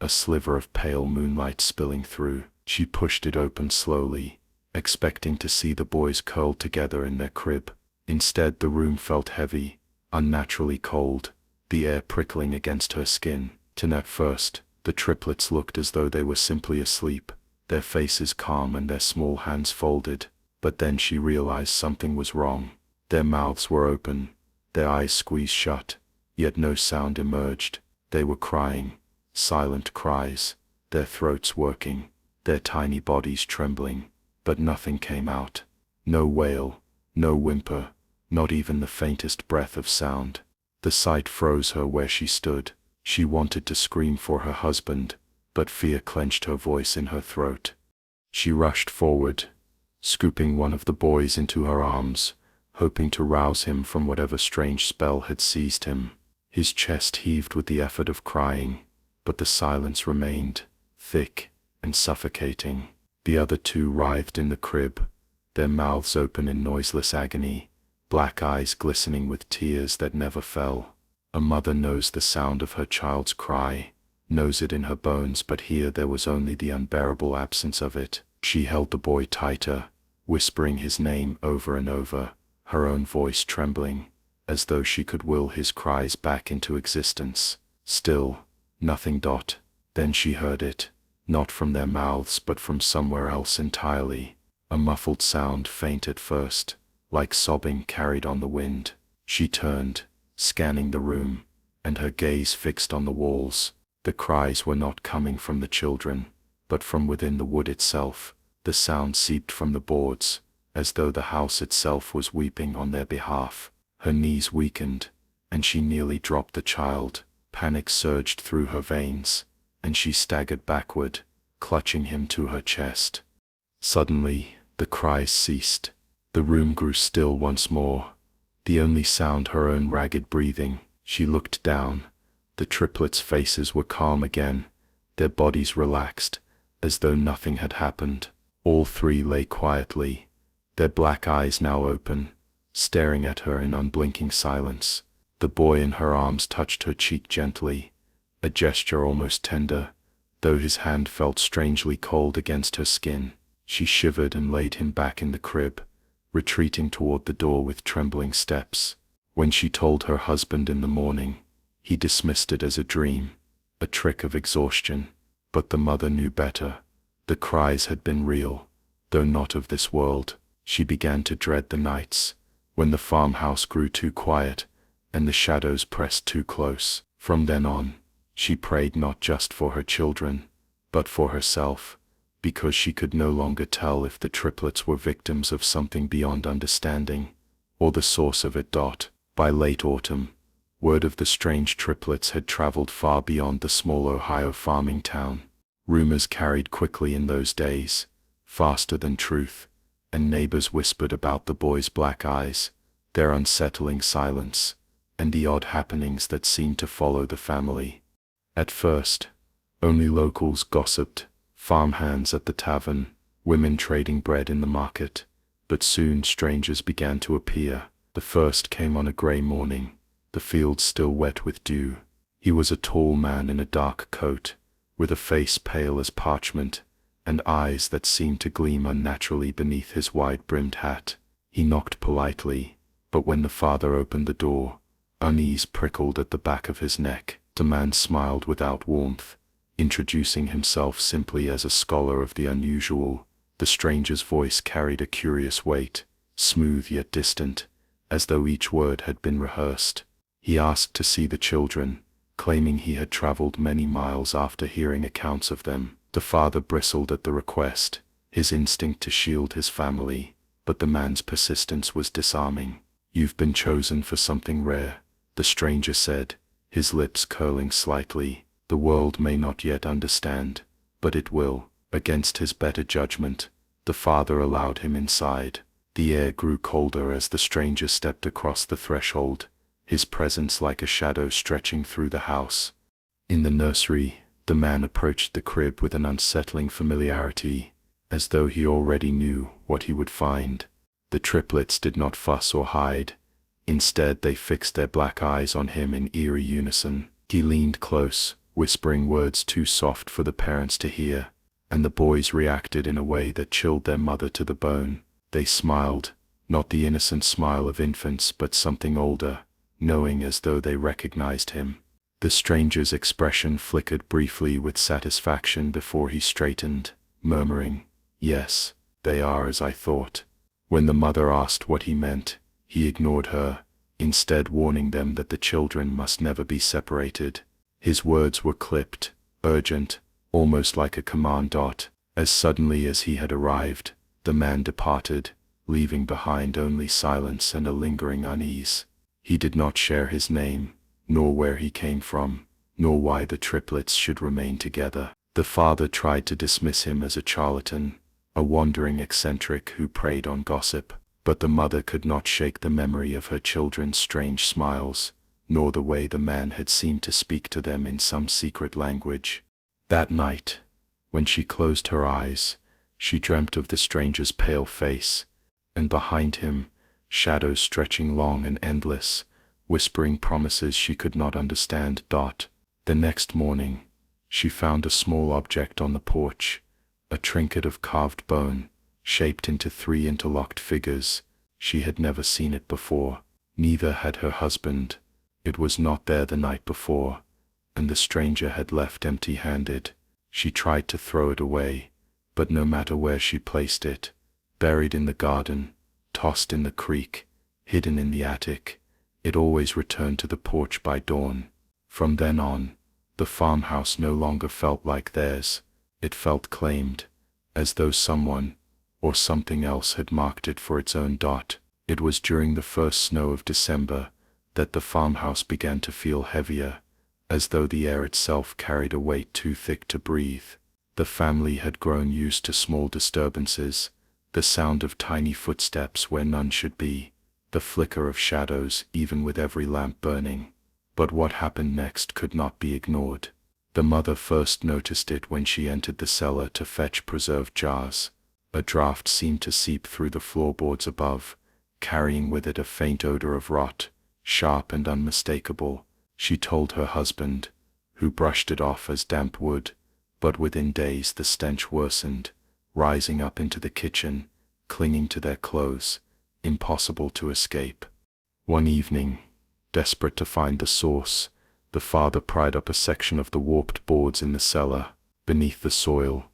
A: a sliver of pale moonlight spilling through. She pushed it open slowly, expecting to see the boys curled together in their crib. Instead, the room felt heavy, unnaturally cold, the air prickling against her skin. At first, the triplets looked as though they were simply asleep, their faces calm and their small hands folded. But then she realized something was wrong. Their mouths were open, their eyes squeezed shut, yet no sound emerged. They were crying, silent cries, their throats working, their tiny bodies trembling, but nothing came out. No wail, no whimper, not even the faintest breath of sound. The sight froze her where she stood. She wanted to scream for her husband, but fear clenched her voice in her throat. She rushed forward, scooping one of the boys into her arms, hoping to rouse him from whatever strange spell had seized him. His chest heaved with the effort of crying, but the silence remained, thick and suffocating. The other 2 writhed in the crib, their mouths open in noiseless agony, black eyes glistening with tears that never fell. A mother knows the sound of her child's cry, knows it in her bones, but here there was only the unbearable absence of it. She held the boy tighter, whispering his name over and over, her own voice trembling, as though she could will his cries back into existence. Still, nothing. Then she heard it, not from their mouths but from somewhere else entirely. A muffled sound, faint at first, like sobbing carried on the wind. She turned, scanning the room, and her gaze fixed on the walls. The cries were not coming from the children, but from within the wood itself. The sound seeped from the boards, as though the house itself was weeping on their behalf. Her knees weakened, and she nearly dropped the child. Panic surged through her veins, and she staggered backward, clutching him to her chest. Suddenly, the cries ceased. The room grew still once more, the only sound her own ragged breathing. She looked down. The triplets' faces were calm again, their bodies relaxed, as though nothing had happened. All three lay quietly, their black eyes now open, staring at her in unblinking silence. The boy in her arms touched her cheek gently, a gesture almost tender, though his hand felt strangely cold against her skin. She shivered and laid him back in the crib, retreating toward the door with trembling steps. When she told her husband in the morning, he dismissed it as a dream, a trick of exhaustion. But the mother knew better. The cries had been real, though not of this world. She began to dread the nights, when the farmhouse grew too quiet, and the shadows pressed too close. From then on, she prayed not just for her children, but for herself, because she could no longer tell if the triplets were victims of something beyond understanding, or the source of it. By late autumn, word of the strange triplets had traveled far beyond the small Ohio farming town. Rumors carried quickly in those days, faster than truth, and neighbors whispered about the boys' black eyes, their unsettling silence, and the odd happenings that seemed to follow the family. At first, only locals gossiped, farmhands at the tavern, women trading bread in the market, but soon strangers began to appear. The first came on a gray morning, the fields still wet with dew. He was a tall man in a dark coat, with a face pale as parchment, and eyes that seemed to gleam unnaturally beneath his wide-brimmed hat. He knocked politely, but when the father opened the door, unease prickled at the back of his neck. The man smiled without warmth, introducing himself simply as a scholar of the unusual. The stranger's voice carried a curious weight, smooth yet distant, as though each word had been rehearsed. He asked to see the children, claiming he had traveled many miles after hearing accounts of them. The father bristled at the request, his instinct to shield his family, but the man's persistence was disarming. "You've been chosen for something rare," the stranger said, his lips curling slightly. "The world may not yet understand, but it will." Against his better judgment, the father allowed him inside. The air grew colder as the stranger stepped across the threshold, his presence like a shadow stretching through the house. In the nursery, the man approached the crib with an unsettling familiarity, as though he already knew what he would find. The triplets did not fuss or hide. Instead, they fixed their black eyes on him in eerie unison. He leaned close, whispering words too soft for the parents to hear, and the boys reacted in a way that chilled their mother to the bone. They smiled, not the innocent smile of infants but something older, knowing as though they recognized him. The stranger's expression flickered briefly with satisfaction before he straightened, murmuring, "Yes, they are as I thought." When the mother asked what he meant, he ignored her, instead warning them that the children must never be separated. His words were clipped, urgent, almost like a command. As suddenly as he had arrived, the man departed, leaving behind only silence and a lingering unease. He did not share his name, nor where he came from, nor why the triplets should remain together. The father tried to dismiss him as a charlatan, a wandering eccentric who preyed on gossip, but the mother could not shake the memory of her children's strange smiles, nor the way the man had seemed to speak to them in some secret language. That night, when she closed her eyes, she dreamt of the stranger's pale face, and behind him, shadows stretching long and endless, whispering promises she could not understand. The next morning, she found a small object on the porch, a trinket of carved bone, shaped into 3 interlocked figures. She had never seen it before. Neither had her husband. It was not there the night before, and the stranger had left empty-handed. She tried to throw it away, but no matter where she placed it, buried in the garden, tossed in the creek, hidden in the attic, it always returned to the porch by dawn. From then on, The farmhouse no longer felt like theirs. It felt claimed, as though someone, or something else had marked it for its own dot. It was during the first snow of December that the farmhouse began to feel heavier, as though the air itself carried a weight too thick to breathe. The family had grown used to small disturbances, the sound of tiny footsteps where none should be, the flicker of shadows even with every lamp burning. But what happened next could not be ignored. The mother first noticed it when she entered the cellar to fetch preserved jars. A draught seemed to seep through the floorboards above, carrying with it a faint odor of rot, sharp and unmistakable. She told her husband, who brushed it off as damp wood, but within days the stench worsened, rising up into the kitchen, clinging to their clothes, impossible to escape. One evening, desperate to find the source, the father pried up a section of the warped boards in the cellar. Beneath the soil,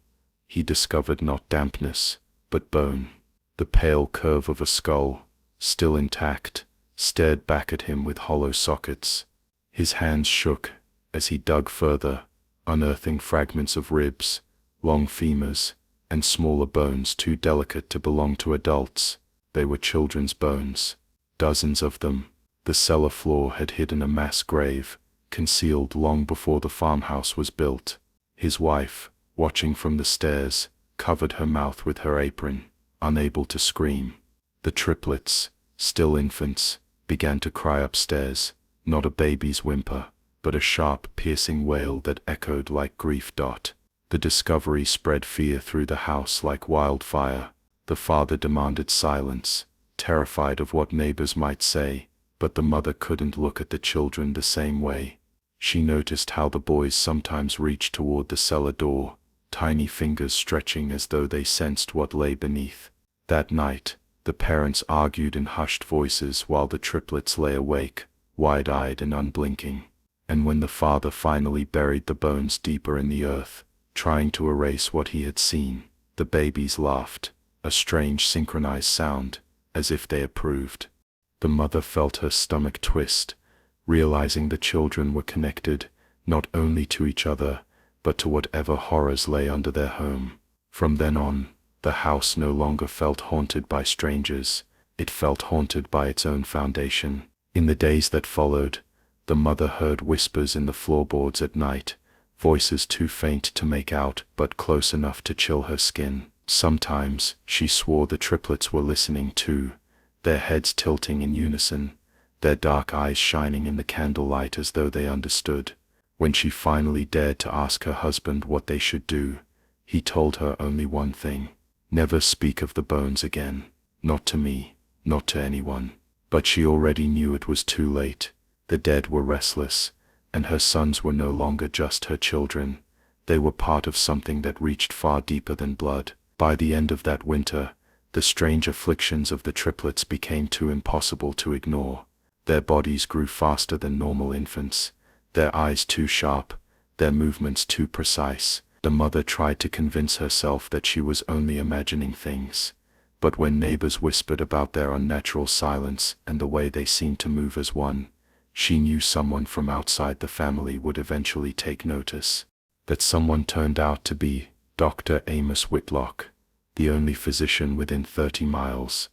A: he discovered not dampness, but bone. The pale curve of a skull, still intact, stared back at him with hollow sockets. His hands shook as he dug further, unearthing fragments of ribs, long femurs, and smaller bones too delicate to belong to adults. They were children's bones, dozens of them. The cellar floor had hidden a mass grave, concealed long before the farmhouse was built. His wife, watching from the stairs, covered her mouth with her apron, unable to scream. The triplets, still infants, began to cry upstairs, not a baby's whimper, but a sharp, piercing wail that echoed like grief. The discovery spread fear through the house like wildfire. The father demanded silence, terrified of what neighbors might say, but the mother couldn't look at the children the same way. She noticed how the boys sometimes reached toward the cellar door, tiny fingers stretching as though they sensed what lay beneath. That night, the parents argued in hushed voices while the triplets lay awake, wide-eyed and unblinking. And when the father finally buried the bones deeper in the earth, trying to erase what he had seen, the babies laughed, a strange synchronized sound, as if they approved. The mother felt her stomach twist, realizing the children were connected, not only to each other, but to whatever horrors lay under their home. From then on, the house no longer felt haunted by strangers, it felt haunted by its own foundation. In the days that followed, the mother heard whispers in the floorboards at night, voices too faint to make out but close enough to chill her skin. Sometimes she swore the triplets were listening too, their heads tilting in unison, their dark eyes shining in the candlelight as though they understood. When she finally dared to ask her husband what they should do, he told her only one thing: never speak of the bones again, not to me, not to anyone. But she already knew it was too late. The dead were restless, and her sons were no longer just her children. They were part of something that reached far deeper than blood. By the end of that winter, the strange afflictions of the triplets became too impossible to ignore. Their bodies grew faster than normal infants, their eyes too sharp, their movements too precise. The mother tried to convince herself that she was only imagining things, but when neighbors whispered about their unnatural silence and the way they seemed to move as one, she knew someone from outside the family would eventually take notice. That someone turned out to be Dr. Amos Whitlock, the only physician within 30 miles,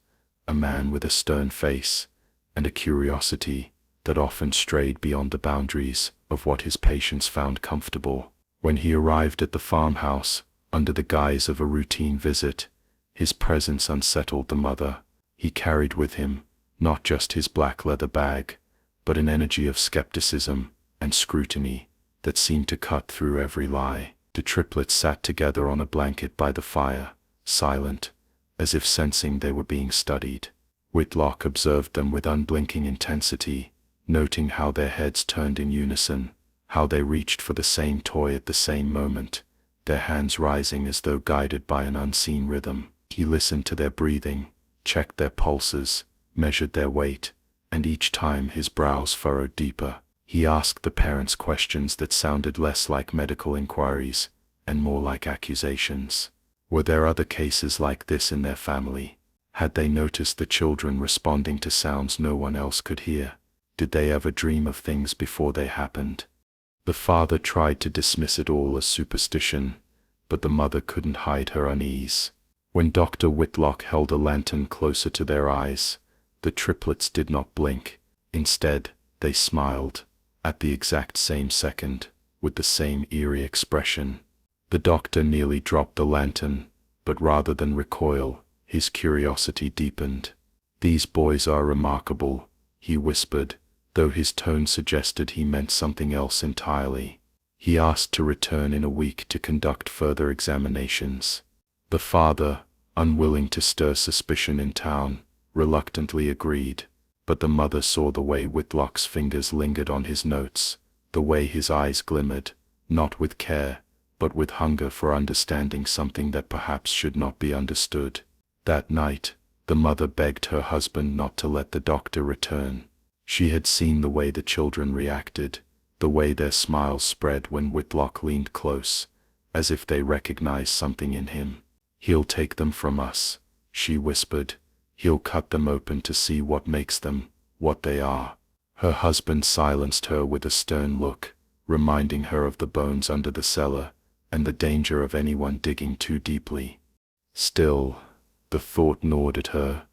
A: a man with a stern face and a curiosity that often strayed beyond the boundaries of what his patients found comfortable. When he arrived at the farmhouse, under the guise of a routine visit, his presence unsettled the mother. He carried with him not just his black leather bag, but an energy of skepticism and scrutiny that seemed to cut through every lie. The triplets sat together on a blanket by the fire, silent, as if sensing they were being studied. Whitlock observed them with unblinking intensity, noting how their heads turned in unison, how they reached for the same toy at the same moment, their hands rising as though guided by an unseen rhythm. He listened to their breathing, checked their pulses, measured their weight, and each time his brows furrowed deeper. He asked the parents questions that sounded less like medical inquiries and more like accusations. Were there other cases like this in their family? Had they noticed the children responding to sounds no one else could hear? Did they ever dream of things before they happened? The father tried to dismiss it all as superstition, but the mother couldn't hide her unease. When Dr. Whitlock held a lantern closer to their eyes, the triplets did not blink. Instead, they smiled, at the exact same second, with the same eerie expression. The doctor nearly dropped the lantern, but rather than recoil, his curiosity deepened. "These boys are remarkable," he whispered, though his tone suggested he meant something else entirely. He asked to return in a week to conduct further examinations. The father, unwilling to stir suspicion in town, reluctantly agreed, but the mother saw the way Whitlock's fingers lingered on his notes, the way his eyes glimmered, not with care, but with hunger for understanding something that perhaps should not be understood. That night, the mother begged her husband not to let the doctor return. She had seen the way the children reacted, the way their smiles spread when Whitlock leaned close, as if they recognized something in him. "He'll take them from us," she whispered. "He'll cut them open to see what makes them, what they are." Her husband silenced her with a stern look, reminding her of the bones under the cellar, and the danger of anyone digging too deeply. Still, the thought gnawed at her,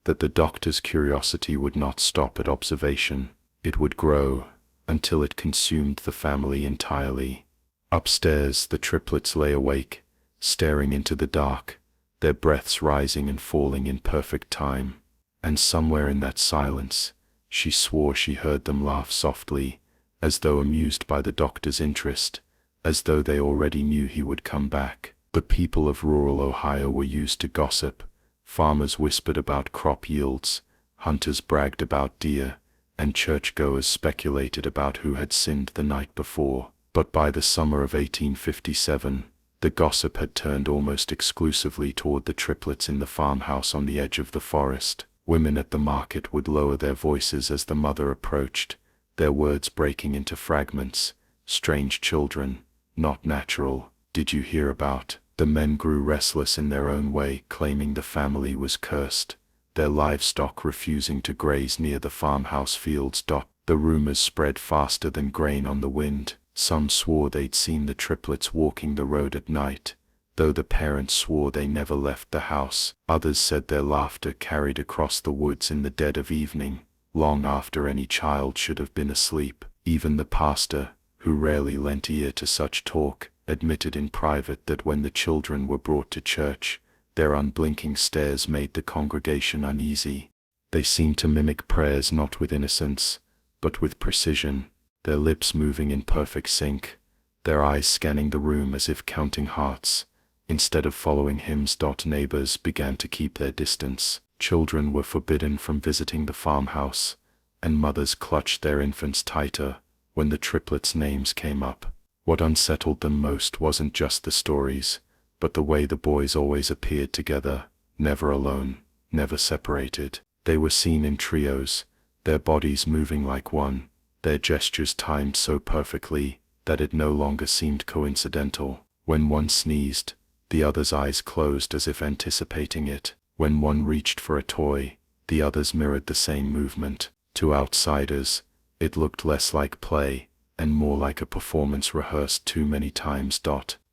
A: that the doctor's curiosity would not stop at observation. It would grow, until it consumed the family entirely. Upstairs, the triplets lay awake, staring into the dark, their breaths rising and falling in perfect time. And somewhere in that silence, she swore she heard them laugh softly, as though amused by the doctor's interest, as though they already knew he would come back. The people of rural Ohio were used to gossip. Farmers whispered about crop yields, hunters bragged about deer, and churchgoers speculated about who had sinned the night before. But by the summer of 1857, the gossip had turned almost exclusively toward the triplets in the farmhouse on the edge of the forest. Women at the market would lower their voices as the mother approached, their words breaking into fragments. "Strange children, not natural. Did you hear about?" The men grew restless in their own way, claiming the family was cursed, their livestock refusing to graze near the farmhouse fields. The rumors spread faster than grain on the wind. Some swore they'd seen the triplets walking the road at night, though the parents swore they never left the house. Others said their laughter carried across the woods in the dead of evening, long after any child should have been asleep. Even the pastor, who rarely lent ear to such talk, admitted in private that when the children were brought to church, their unblinking stares made the congregation uneasy. They seemed to mimic prayers not with innocence, but with precision, their lips moving in perfect sync, their eyes scanning the room as if counting hearts. Instead of following hymns. Neighbors began to keep their distance. Children were forbidden from visiting the farmhouse, and mothers clutched their infants tighter when the triplets' names came up. What unsettled them most wasn't just the stories, but the way the boys always appeared together, never alone, never separated. They were seen in trios, their bodies moving like one, their gestures timed so perfectly that it no longer seemed coincidental. When one sneezed, the other's eyes closed as if anticipating it. When one reached for a toy, the others mirrored the same movement. To outsiders, it looked less like play and more like a performance rehearsed too many times.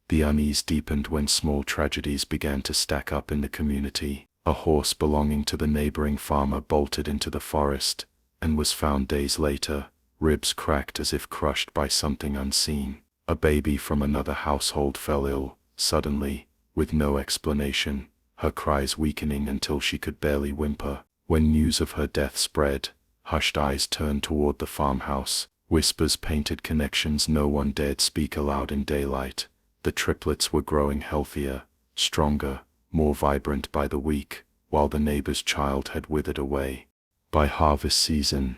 A: The unease deepened when small tragedies began to stack up in the community. A horse belonging to the neighboring farmer bolted into the forest, and was found days later, ribs cracked as if crushed by something unseen. A baby from another household fell ill, suddenly, with no explanation, her cries weakening until she could barely whimper. When news of her death spread, hushed eyes turned toward the farmhouse. Whispers painted connections no one dared speak aloud in daylight. The triplets were growing healthier, stronger, more vibrant by the week, while the neighbor's child had withered away. By harvest season,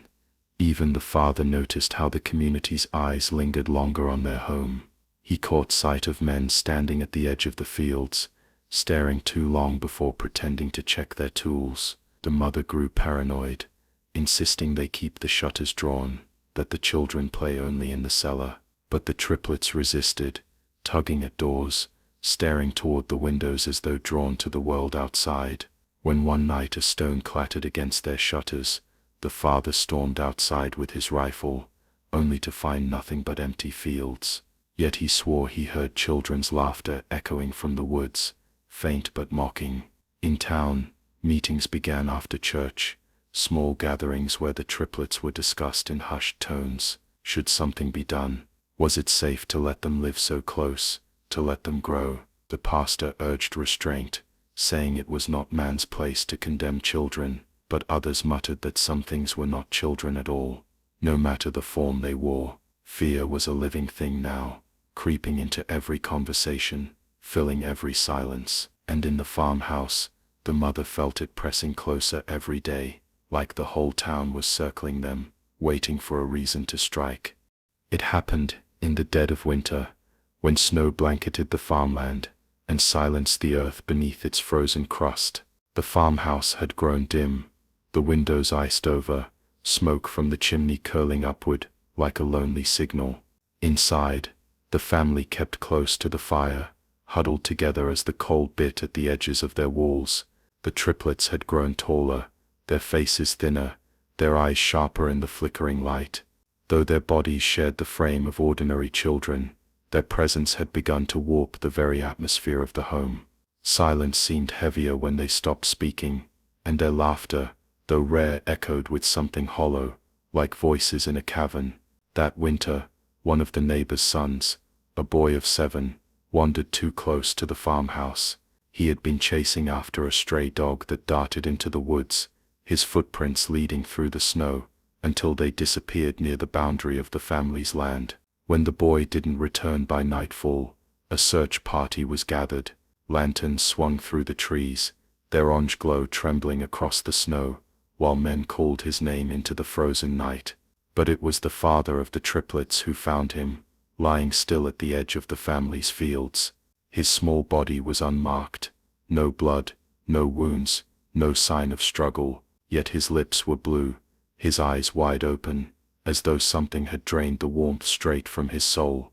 A: even the father noticed how the community's eyes lingered longer on their home. He caught sight of men standing at the edge of the fields, staring too long before pretending to check their tools. The mother grew paranoid, insisting they keep the shutters drawn, that the children play only in the cellar. But the triplets resisted, tugging at doors, staring toward the windows as though drawn to the world outside. When one night a stone clattered against their shutters, the father stormed outside with his rifle, only to find nothing but empty fields. Yet he swore he heard children's laughter echoing from the woods, faint but mocking. In town, meetings began after church, small gatherings where the triplets were discussed in hushed tones. Should something be done? Was it safe to let them live so close, to let them grow? The pastor urged restraint, saying it was not man's place to condemn children, but others muttered that some things were not children at all, no matter the form they wore. Fear was a living thing now, creeping into every conversation, filling every silence. And in the farmhouse, the mother felt it pressing closer every day, like the whole town was circling them, waiting for a reason to strike. It happened in the dead of winter, when snow blanketed the farmland and silenced the earth beneath its frozen crust. The farmhouse had grown dim, the windows iced over, smoke from the chimney curling upward like a lonely signal. Inside, the family kept close to the fire, huddled together as the cold bit at the edges of their walls. The triplets had grown taller, their faces thinner, their eyes sharper in the flickering light. Though their bodies shared the frame of ordinary children, their presence had begun to warp the very atmosphere of the home. Silence seemed heavier when they stopped speaking, and their laughter, though rare, echoed with something hollow, like voices in a cavern. That winter, one of the neighbor's sons, a boy of 7, wandered too close to the farmhouse. He had been chasing after a stray dog that darted into the woods, his footprints leading through the snow, until they disappeared near the boundary of the family's land. When the boy didn't return by nightfall, a search party was gathered. Lanterns swung through the trees, their orange glow trembling across the snow, while men called his name into the frozen night. But it was the father of the triplets who found him, lying still at the edge of the family's fields. His small body was unmarked, no blood, no wounds, no sign of struggle, yet his lips were blue, his eyes wide open, as though something had drained the warmth straight from his soul.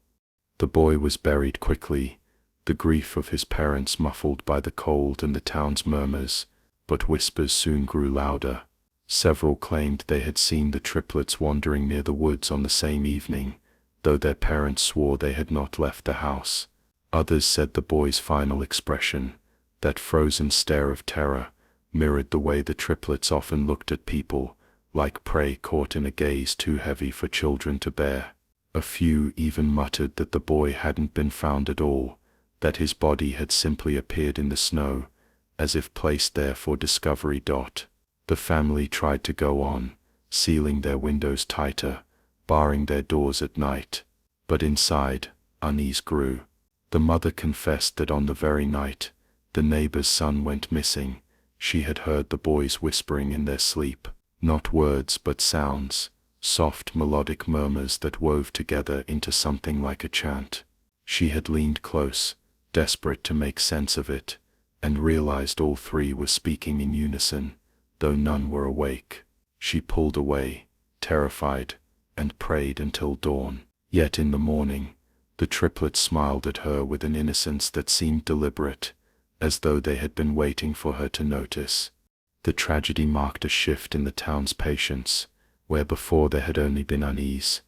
A: The boy was buried quickly, the grief of his parents muffled by the cold and the town's murmurs, but whispers soon grew louder. Several claimed they had seen the triplets wandering near the woods on the same evening, though their parents swore they had not left the house. Others said the boy's final expression, that frozen stare of terror, mirrored the way the triplets often looked at people, like prey caught in a gaze too heavy for children to bear. A few even muttered that the boy hadn't been found at all, that his body had simply appeared in the snow, as if placed there for discovery. The family tried to go on, sealing their windows tighter, barring their doors at night. But inside, unease grew. The mother confessed that on the very night the neighbor's son went missing, she had heard the boys whispering in their sleep, not words but sounds, soft melodic murmurs that wove together into something like a chant. She had leaned close, desperate to make sense of it, and realized all three were speaking in unison, though none were awake. She pulled away, terrified, and prayed until dawn. Yet in the morning, the triplets smiled at her with an innocence that seemed deliberate, as though they had been waiting for her to notice. The tragedy marked a shift in the town's patience. Where before there had only been unease,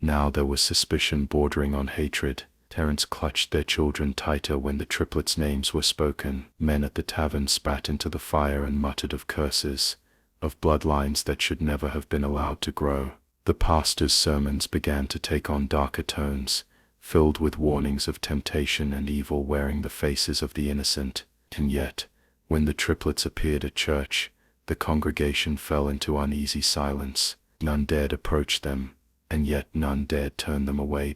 A: now there was suspicion bordering on hatred. Parents clutched their children tighter when the triplets' names were spoken. Men at the tavern spat into the fire and muttered of curses, of bloodlines that should never have been allowed to grow. The pastor's sermons began to take on darker tones, filled with warnings of temptation and evil wearing the faces of the innocent. And yet, when the triplets appeared at church, the congregation fell into uneasy silence. None dared approach them, and yet none dared turn them away.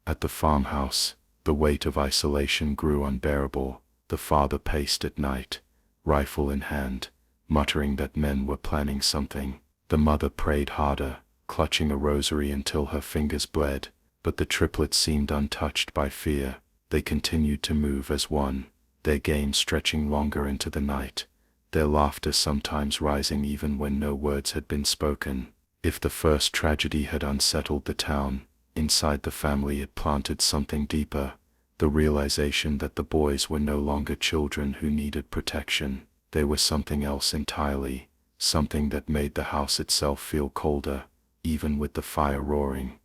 A: At the farmhouse, the weight of isolation grew unbearable. The father paced at night, rifle in hand, muttering that men were planning something. The mother prayed harder, clutching a rosary until her fingers bled, but the triplets seemed untouched by fear. They continued to move as one, their gaze stretching longer into the night, their laughter sometimes rising even when no words had been spoken. If the first tragedy had unsettled the town, inside the family it planted something deeper, the realization that the boys were no longer children who needed protection. They were something else entirely, something that made the house itself feel colder, even with the fire roaring.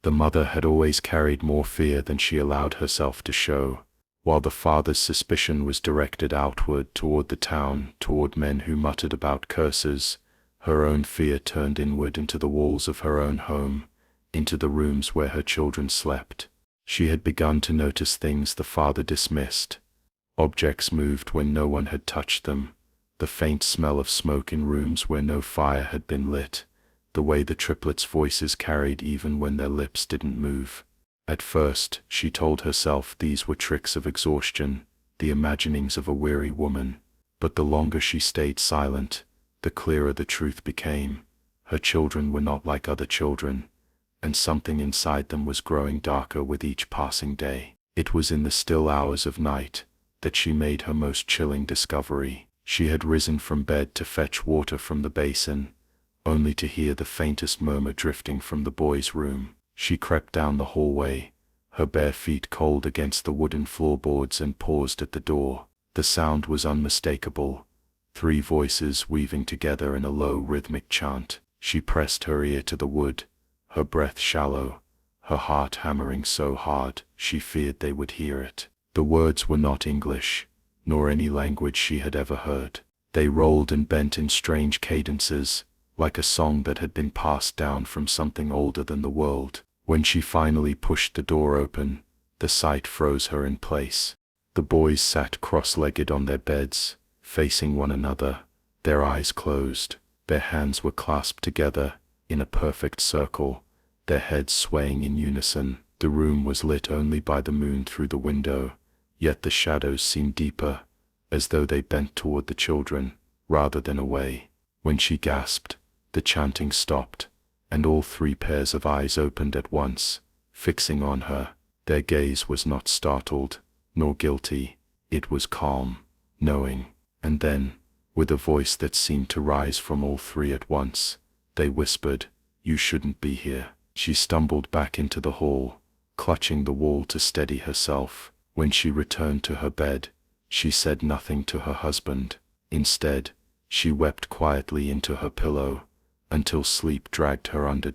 A: The mother had always carried more fear than she allowed herself to show, while the father's suspicion was directed outward toward the town, toward men who muttered about curses. Her own fear turned inward into the walls of her own home, into the rooms where her children slept. She had begun to notice things the father dismissed. Objects moved when no one had touched them, the faint smell of smoke in rooms where no fire had been lit, the way the triplets' voices carried even when their lips didn't move. At first, she told herself these were tricks of exhaustion, the imaginings of a weary woman. But the longer she stayed silent, the clearer the truth became. Her children were not like other children, and something inside them was growing darker with each passing day. It was in the still hours of night that she made her most chilling discovery. She had risen from bed to fetch water from the basin, only to hear the faintest murmur drifting from the boys' room. She crept down the hallway, her bare feet cold against the wooden floorboards, and paused at the door. The sound was unmistakable, 3 voices weaving together in a low rhythmic chant. She pressed her ear to the wood, her breath shallow, her heart hammering so hard she feared they would hear it. The words were not English, nor any language she had ever heard. They rolled and bent in strange cadences, like a song that had been passed down from something older than the world. When she finally pushed the door open, the sight froze her in place. The boys sat cross-legged on their beds, facing one another, their eyes closed. Their hands were clasped together in a perfect circle, their heads swaying in unison. The room was lit only by the moon through the window, yet the shadows seemed deeper, as though they bent toward the children, rather than away. When she gasped, the chanting stopped, and all 3 pairs of eyes opened at once, fixing on her. Their gaze was not startled, nor guilty. It was calm, knowing. And then, with a voice that seemed to rise from all 3 at once, they whispered, "You shouldn't be here." She stumbled back into the hall, clutching the wall to steady herself. When she returned to her bed, she said nothing to her husband. Instead, she wept quietly into her pillow, until sleep dragged her under.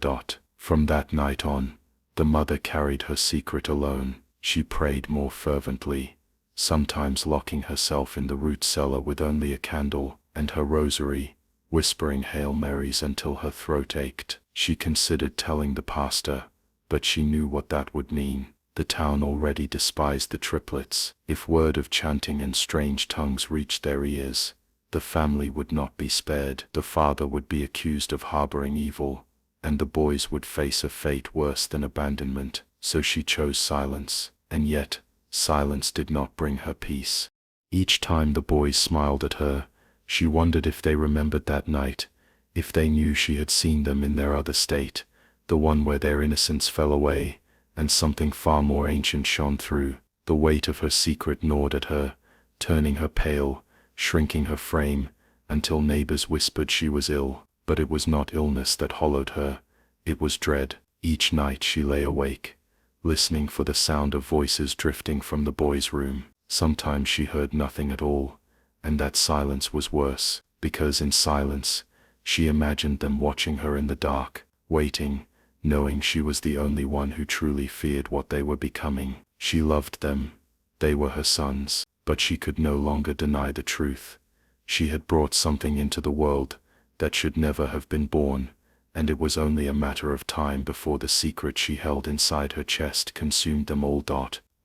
A: From that night on, the mother carried her secret alone. She prayed more fervently, sometimes locking herself in the root cellar with only a candle and her rosary, whispering Hail Marys until her throat ached. She considered telling the pastor, but she knew what that would mean. The town already despised the triplets. If word of chanting and strange tongues reached their ears, the family would not be spared. The father would be accused of harboring evil, and the boys would face a fate worse than abandonment. So she chose silence, and yet, silence did not bring her peace. Each time the boys smiled at her, she wondered if they remembered that night, if they knew she had seen them in their other state, the one where their innocence fell away, and something far more ancient shone through. The weight of her secret gnawed at her, turning her pale, shrinking her frame, until neighbors whispered she was ill. But it was not illness that hollowed her, it was dread. Each night she lay awake, listening for the sound of voices drifting from the boys' room. Sometimes she heard nothing at all, and that silence was worse, because in silence, she imagined them watching her in the dark, waiting, knowing she was the only one who truly feared what they were becoming. She loved them, they were her sons, but she could no longer deny the truth. She had brought something into the world that should never have been born, and it was only a matter of time before the secret she held inside her chest consumed them all.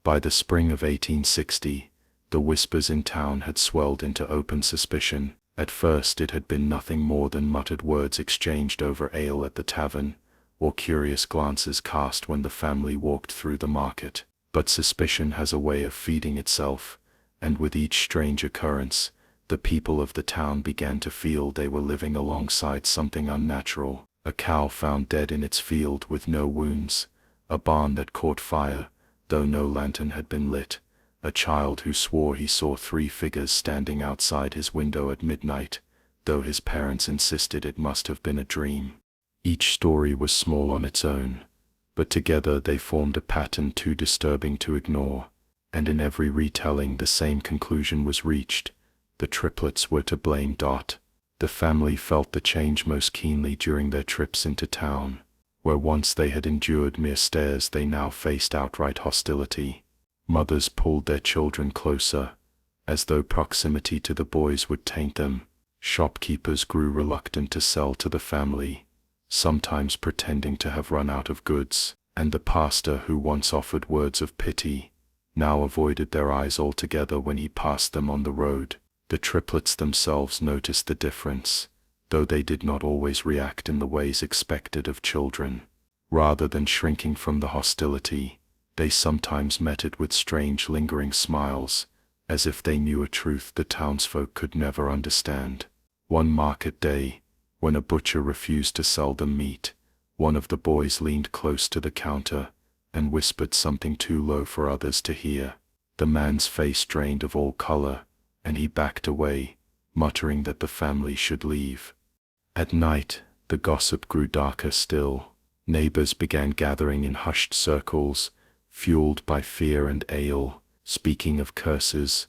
A: By the spring of 1860, the whispers in town had swelled into open suspicion. At first it had been nothing more than muttered words exchanged over ale at the tavern, or curious glances cast when the family walked through the market. But suspicion has a way of feeding itself, and with each strange occurrence, the people of the town began to feel they were living alongside something unnatural. A cow found dead in its field with no wounds, a barn that caught fire, though no lantern had been lit, a child who swore he saw 3 figures standing outside his window at midnight, though his parents insisted it must have been a dream. Each story was small on its own, but together they formed a pattern too disturbing to ignore, and in every retelling the same conclusion was reached: the triplets were to blame. The family felt the change most keenly during their trips into town. Where once they had endured mere stares, they now faced outright hostility. Mothers pulled their children closer, as though proximity to the boys would taint them. Shopkeepers grew reluctant to sell to the family, sometimes pretending to have run out of goods, and the pastor who once offered words of pity now avoided their eyes altogether when he passed them on the road. The triplets themselves noticed the difference, though they did not always react in the ways expected of children. Rather than shrinking from the hostility, they sometimes met it with strange lingering smiles, as if they knew a truth the townsfolk could never understand. One market day, when a butcher refused to sell them meat, one of the boys leaned close to the counter and whispered something too low for others to hear. The man's face drained of all color, and he backed away, muttering that the family should leave. At night, the gossip grew darker still. Neighbors began gathering in hushed circles, fueled by fear and ale, speaking of curses,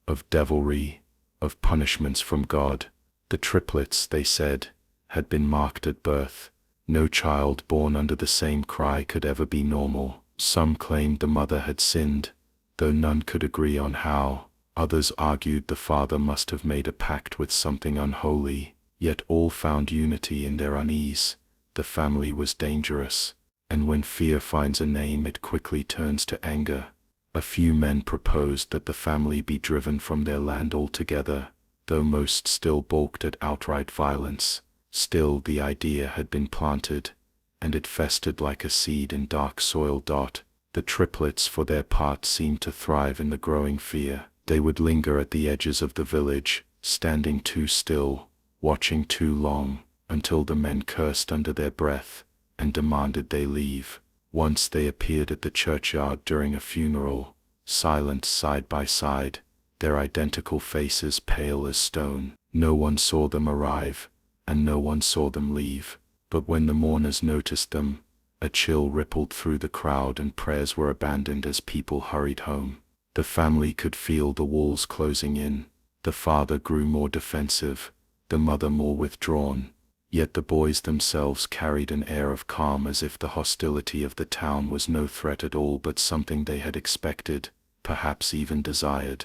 A: of devilry, of punishments from God. The triplets, they said, had been marked at birth. No child born under the same cry could ever be normal. Some claimed the mother had sinned, though none could agree on how. Others argued the father must have made a pact with something unholy, yet all found unity in their unease. The family was dangerous, and when fear finds a name it quickly turns to anger. A few men proposed that the family be driven from their land altogether, though most still balked at outright violence. Still the idea had been planted, and it festered like a seed in dark soil. The triplets for their part seemed to thrive in the growing fear. They would linger at the edges of the village, standing too still, watching too long, until the men cursed under their breath and demanded they leave. Once they appeared at the churchyard during a funeral, silent side by side, their identical faces pale as stone. No one saw them arrive, and no one saw them leave. But when the mourners noticed them, a chill rippled through the crowd and prayers were abandoned as people hurried home. The family could feel the walls closing in. The father grew more defensive, the mother more withdrawn, yet the boys themselves carried an air of calm, as if the hostility of the town was no threat at all but something they had expected, perhaps even desired.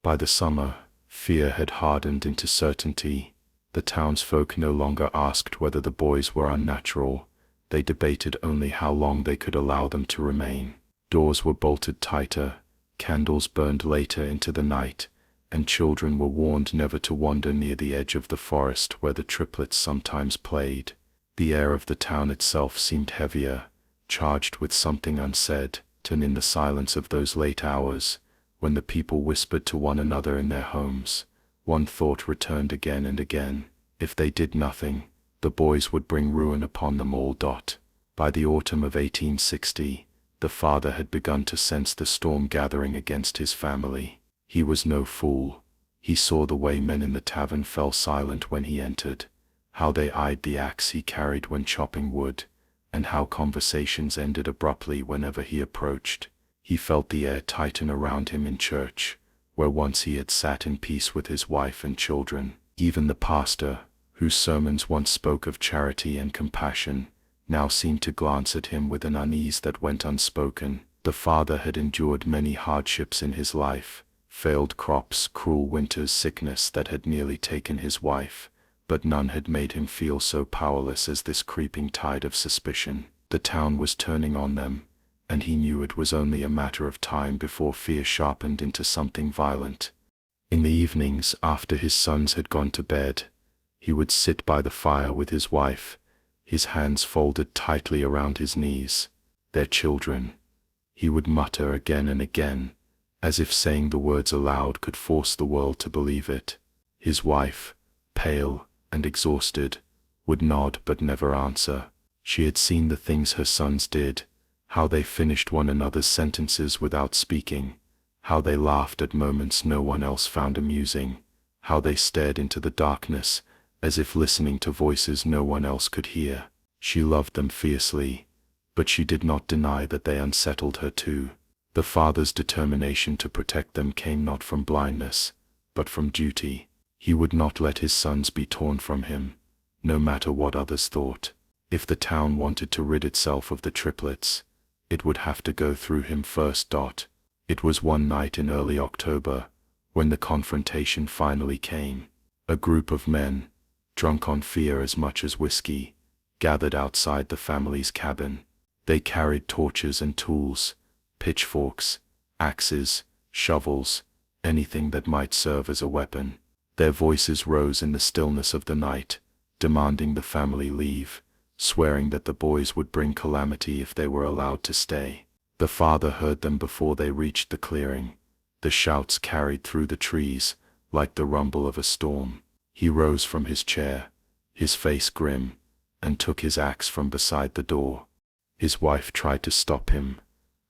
A: By the summer, fear had hardened into certainty. The townsfolk no longer asked whether the boys were unnatural, they debated only how long they could allow them to remain. Doors were bolted tighter, candles burned later into the night, and children were warned never to wander near the edge of the forest where the triplets sometimes played. The air of the town itself seemed heavier, charged with something unsaid, and in the silence of those late hours, when the people whispered to one another in their homes, one thought returned again and again: if they did nothing, the boys would bring ruin upon them all. By the autumn of 1860, the father had begun to sense the storm gathering against his family. He was no fool. He saw the way men in the tavern fell silent when he entered, how they eyed the axe he carried when chopping wood, and how conversations ended abruptly whenever he approached. He felt the air tighten around him in church, where once he had sat in peace with his wife and children. Even the pastor, whose sermons once spoke of charity and compassion, now seemed to glance at him with an unease that went unspoken. The father had endured many hardships in his life: failed crops, cruel winters, sickness that had nearly taken his wife, but none had made him feel so powerless as this creeping tide of suspicion. The town was turning on them, and he knew it was only a matter of time before fear sharpened into something violent. In the evenings, after his sons had gone to bed, he would sit by the fire with his wife, his hands folded tightly around his knees. Their children, he would mutter again and again, as if saying the words aloud could force the world to believe it. His wife, pale and exhausted, would nod but never answer. She had seen the things her sons did, how they finished one another's sentences without speaking, how they laughed at moments no one else found amusing, how they stared into the darkness, as if listening to voices no one else could hear. She loved them fiercely, but she did not deny that they unsettled her too. The father's determination to protect them came not from blindness, but from duty. He would not let his sons be torn from him, no matter what others thought. If the town wanted to rid itself of the triplets, it would have to go through him first. It was one night in early October, when the confrontation finally came. A group of men, drunk on fear as much as whiskey, gathered outside the family's cabin. They carried torches and tools, pitchforks, axes, shovels, anything that might serve as a weapon. Their voices rose in the stillness of the night, demanding the family leave, swearing that the boys would bring calamity if they were allowed to stay. The father heard them before they reached the clearing. The shouts carried through the trees, like the rumble of a storm. He rose from his chair, his face grim, and took his axe from beside the door. His wife tried to stop him,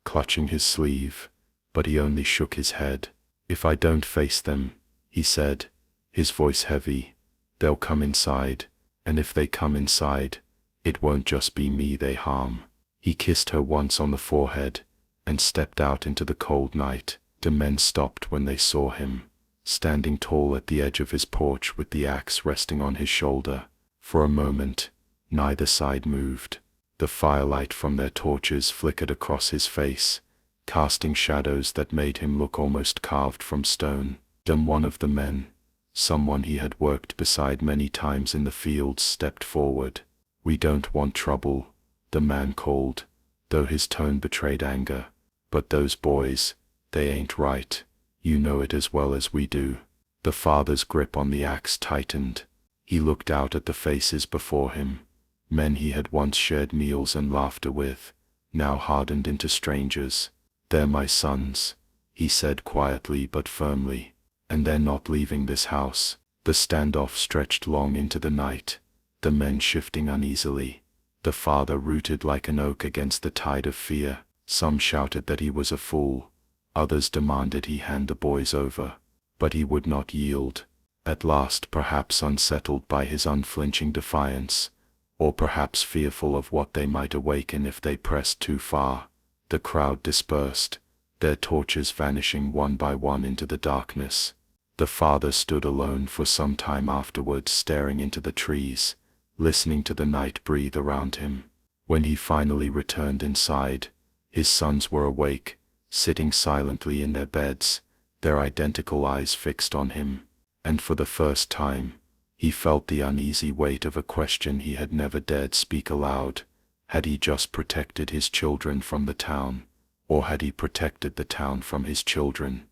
A: clutching his sleeve, but he only shook his head. "If I don't face them," he said, his voice heavy, "they'll come inside, and if they come inside, it won't just be me they harm." He kissed her once on the forehead, and stepped out into the cold night. The men stopped when they saw him, standing tall at the edge of his porch with the axe resting on his shoulder. For a moment, neither side moved. The firelight from their torches flickered across his face, casting shadows that made him look almost carved from stone. Then one of the men, someone he had worked beside many times in the fields, stepped forward. "We don't want trouble," the man called, though his tone betrayed anger. "But those boys, they ain't right. You know it as well as we do." The father's grip on the axe tightened. He looked out at the faces before him, men he had once shared meals and laughter with, now hardened into strangers. "They're my sons," he said quietly but firmly, "and they're not leaving this house." The standoff stretched long into the night, the men shifting uneasily, the father rooted like an oak against the tide of fear. Some shouted that he was a fool, others demanded he hand the boys over, but he would not yield. At last, perhaps unsettled by his unflinching defiance, or perhaps fearful of what they might awaken if they pressed too far, the crowd dispersed, their torches vanishing one by one into the darkness. The father stood alone for some time afterwards, staring into the trees, listening to the night breathe around him. When he finally returned inside, his sons were awake, sitting silently in their beds, their identical eyes fixed on him, and for the first time, he felt the uneasy weight of a question he had never dared speak aloud. Had he just protected his children from the town, or had he protected the town from his children?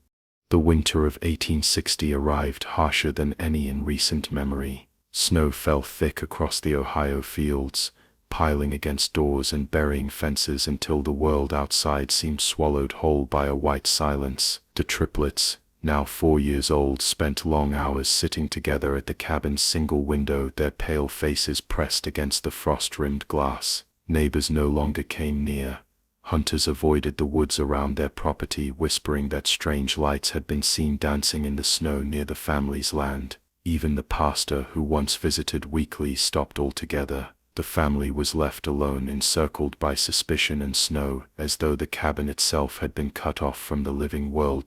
A: The winter of 1860 arrived harsher than any in recent memory. Snow fell thick across the Ohio fields, piling against doors and burying fences until the world outside seemed swallowed whole by a white silence. The triplets, now 4 years old, spent long hours sitting together at the cabin's single window, their pale faces pressed against the frost-rimmed glass. Neighbors no longer came near. Hunters avoided the woods around their property, whispering that strange lights had been seen dancing in the snow near the family's land. Even the pastor, who once visited weekly, stopped altogether. The family was left alone, encircled by suspicion and snow, as though the cabin itself had been cut off from the living world.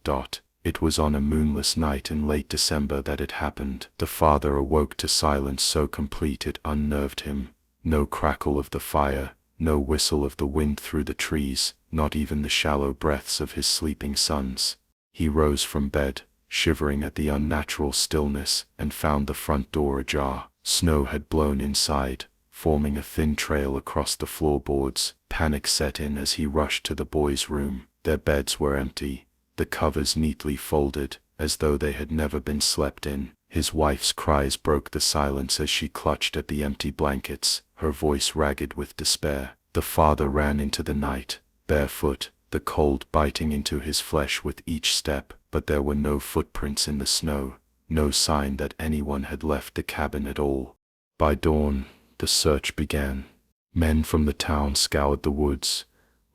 A: It was on a moonless night in late December that it happened. The father awoke to silence so complete it unnerved him. No crackle of the fire, no whistle of the wind through the trees, not even the shallow breaths of his sleeping sons. He rose from bed, shivering at the unnatural stillness, and found the front door ajar. Snow had blown inside, forming a thin trail across the floorboards. Panic set in as he rushed to the boys' room. Their beds were empty, the covers neatly folded, as though they had never been slept in. His wife's cries broke the silence as she clutched at the empty blankets, her voice ragged with despair. The father ran into the night, barefoot, the cold biting into his flesh with each step, but there were no footprints in the snow, no sign that anyone had left the cabin at all. By dawn, the search began. Men from the town scoured the woods,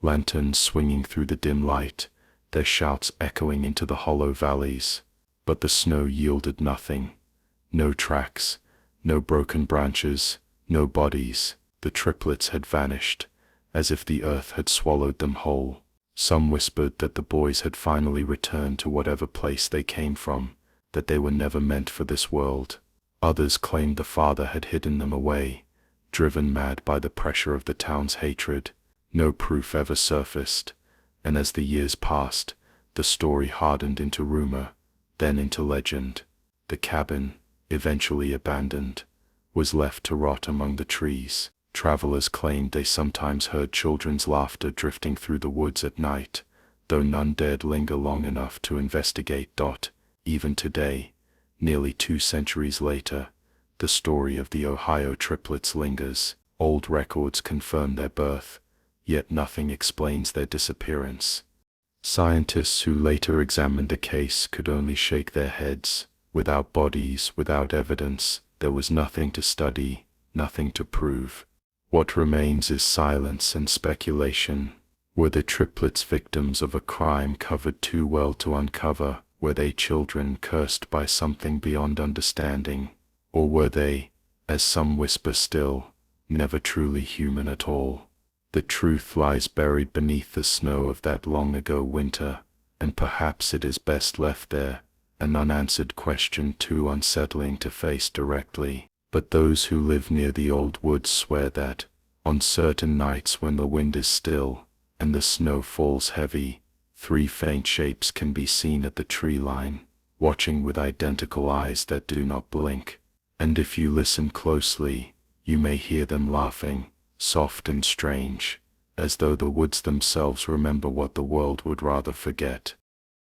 A: lanterns swinging through the dim light, their shouts echoing into the hollow valleys. But the snow yielded nothing. No tracks, no broken branches, no bodies. The triplets had vanished, as if the earth had swallowed them whole. Some whispered that the boys had finally returned to whatever place they came from, that they were never meant for this world. Others claimed the father had hidden them away, driven mad by the pressure of the town's hatred. No proof ever surfaced, and as the years passed, the story hardened into rumor, then into legend. The cabin, eventually abandoned, was left to rot among the trees. Travelers claimed they sometimes heard children's laughter drifting through the woods at night, though none dared linger long enough to investigate. Even today, nearly 2 centuries later, the story of the Ohio triplets lingers. Old records confirm their birth, yet nothing explains their disappearance. Scientists who later examined the case could only shake their heads. Without bodies, without evidence, there was nothing to study, nothing to prove. What remains is silence and speculation. Were the triplets victims of a crime covered too well to uncover? Were they children cursed by something beyond understanding? Or were they, as some whisper still, never truly human at all? The truth lies buried beneath the snow of that long-ago winter, and perhaps it is best left there, an unanswered question too unsettling to face directly. But those who live near the old woods swear that, on certain nights when the wind is still, and the snow falls heavy, 3 faint shapes can be seen at the tree line, watching with identical eyes that do not blink. And if you listen closely, you may hear them laughing, soft and strange, as though the woods themselves remember what the world would rather forget.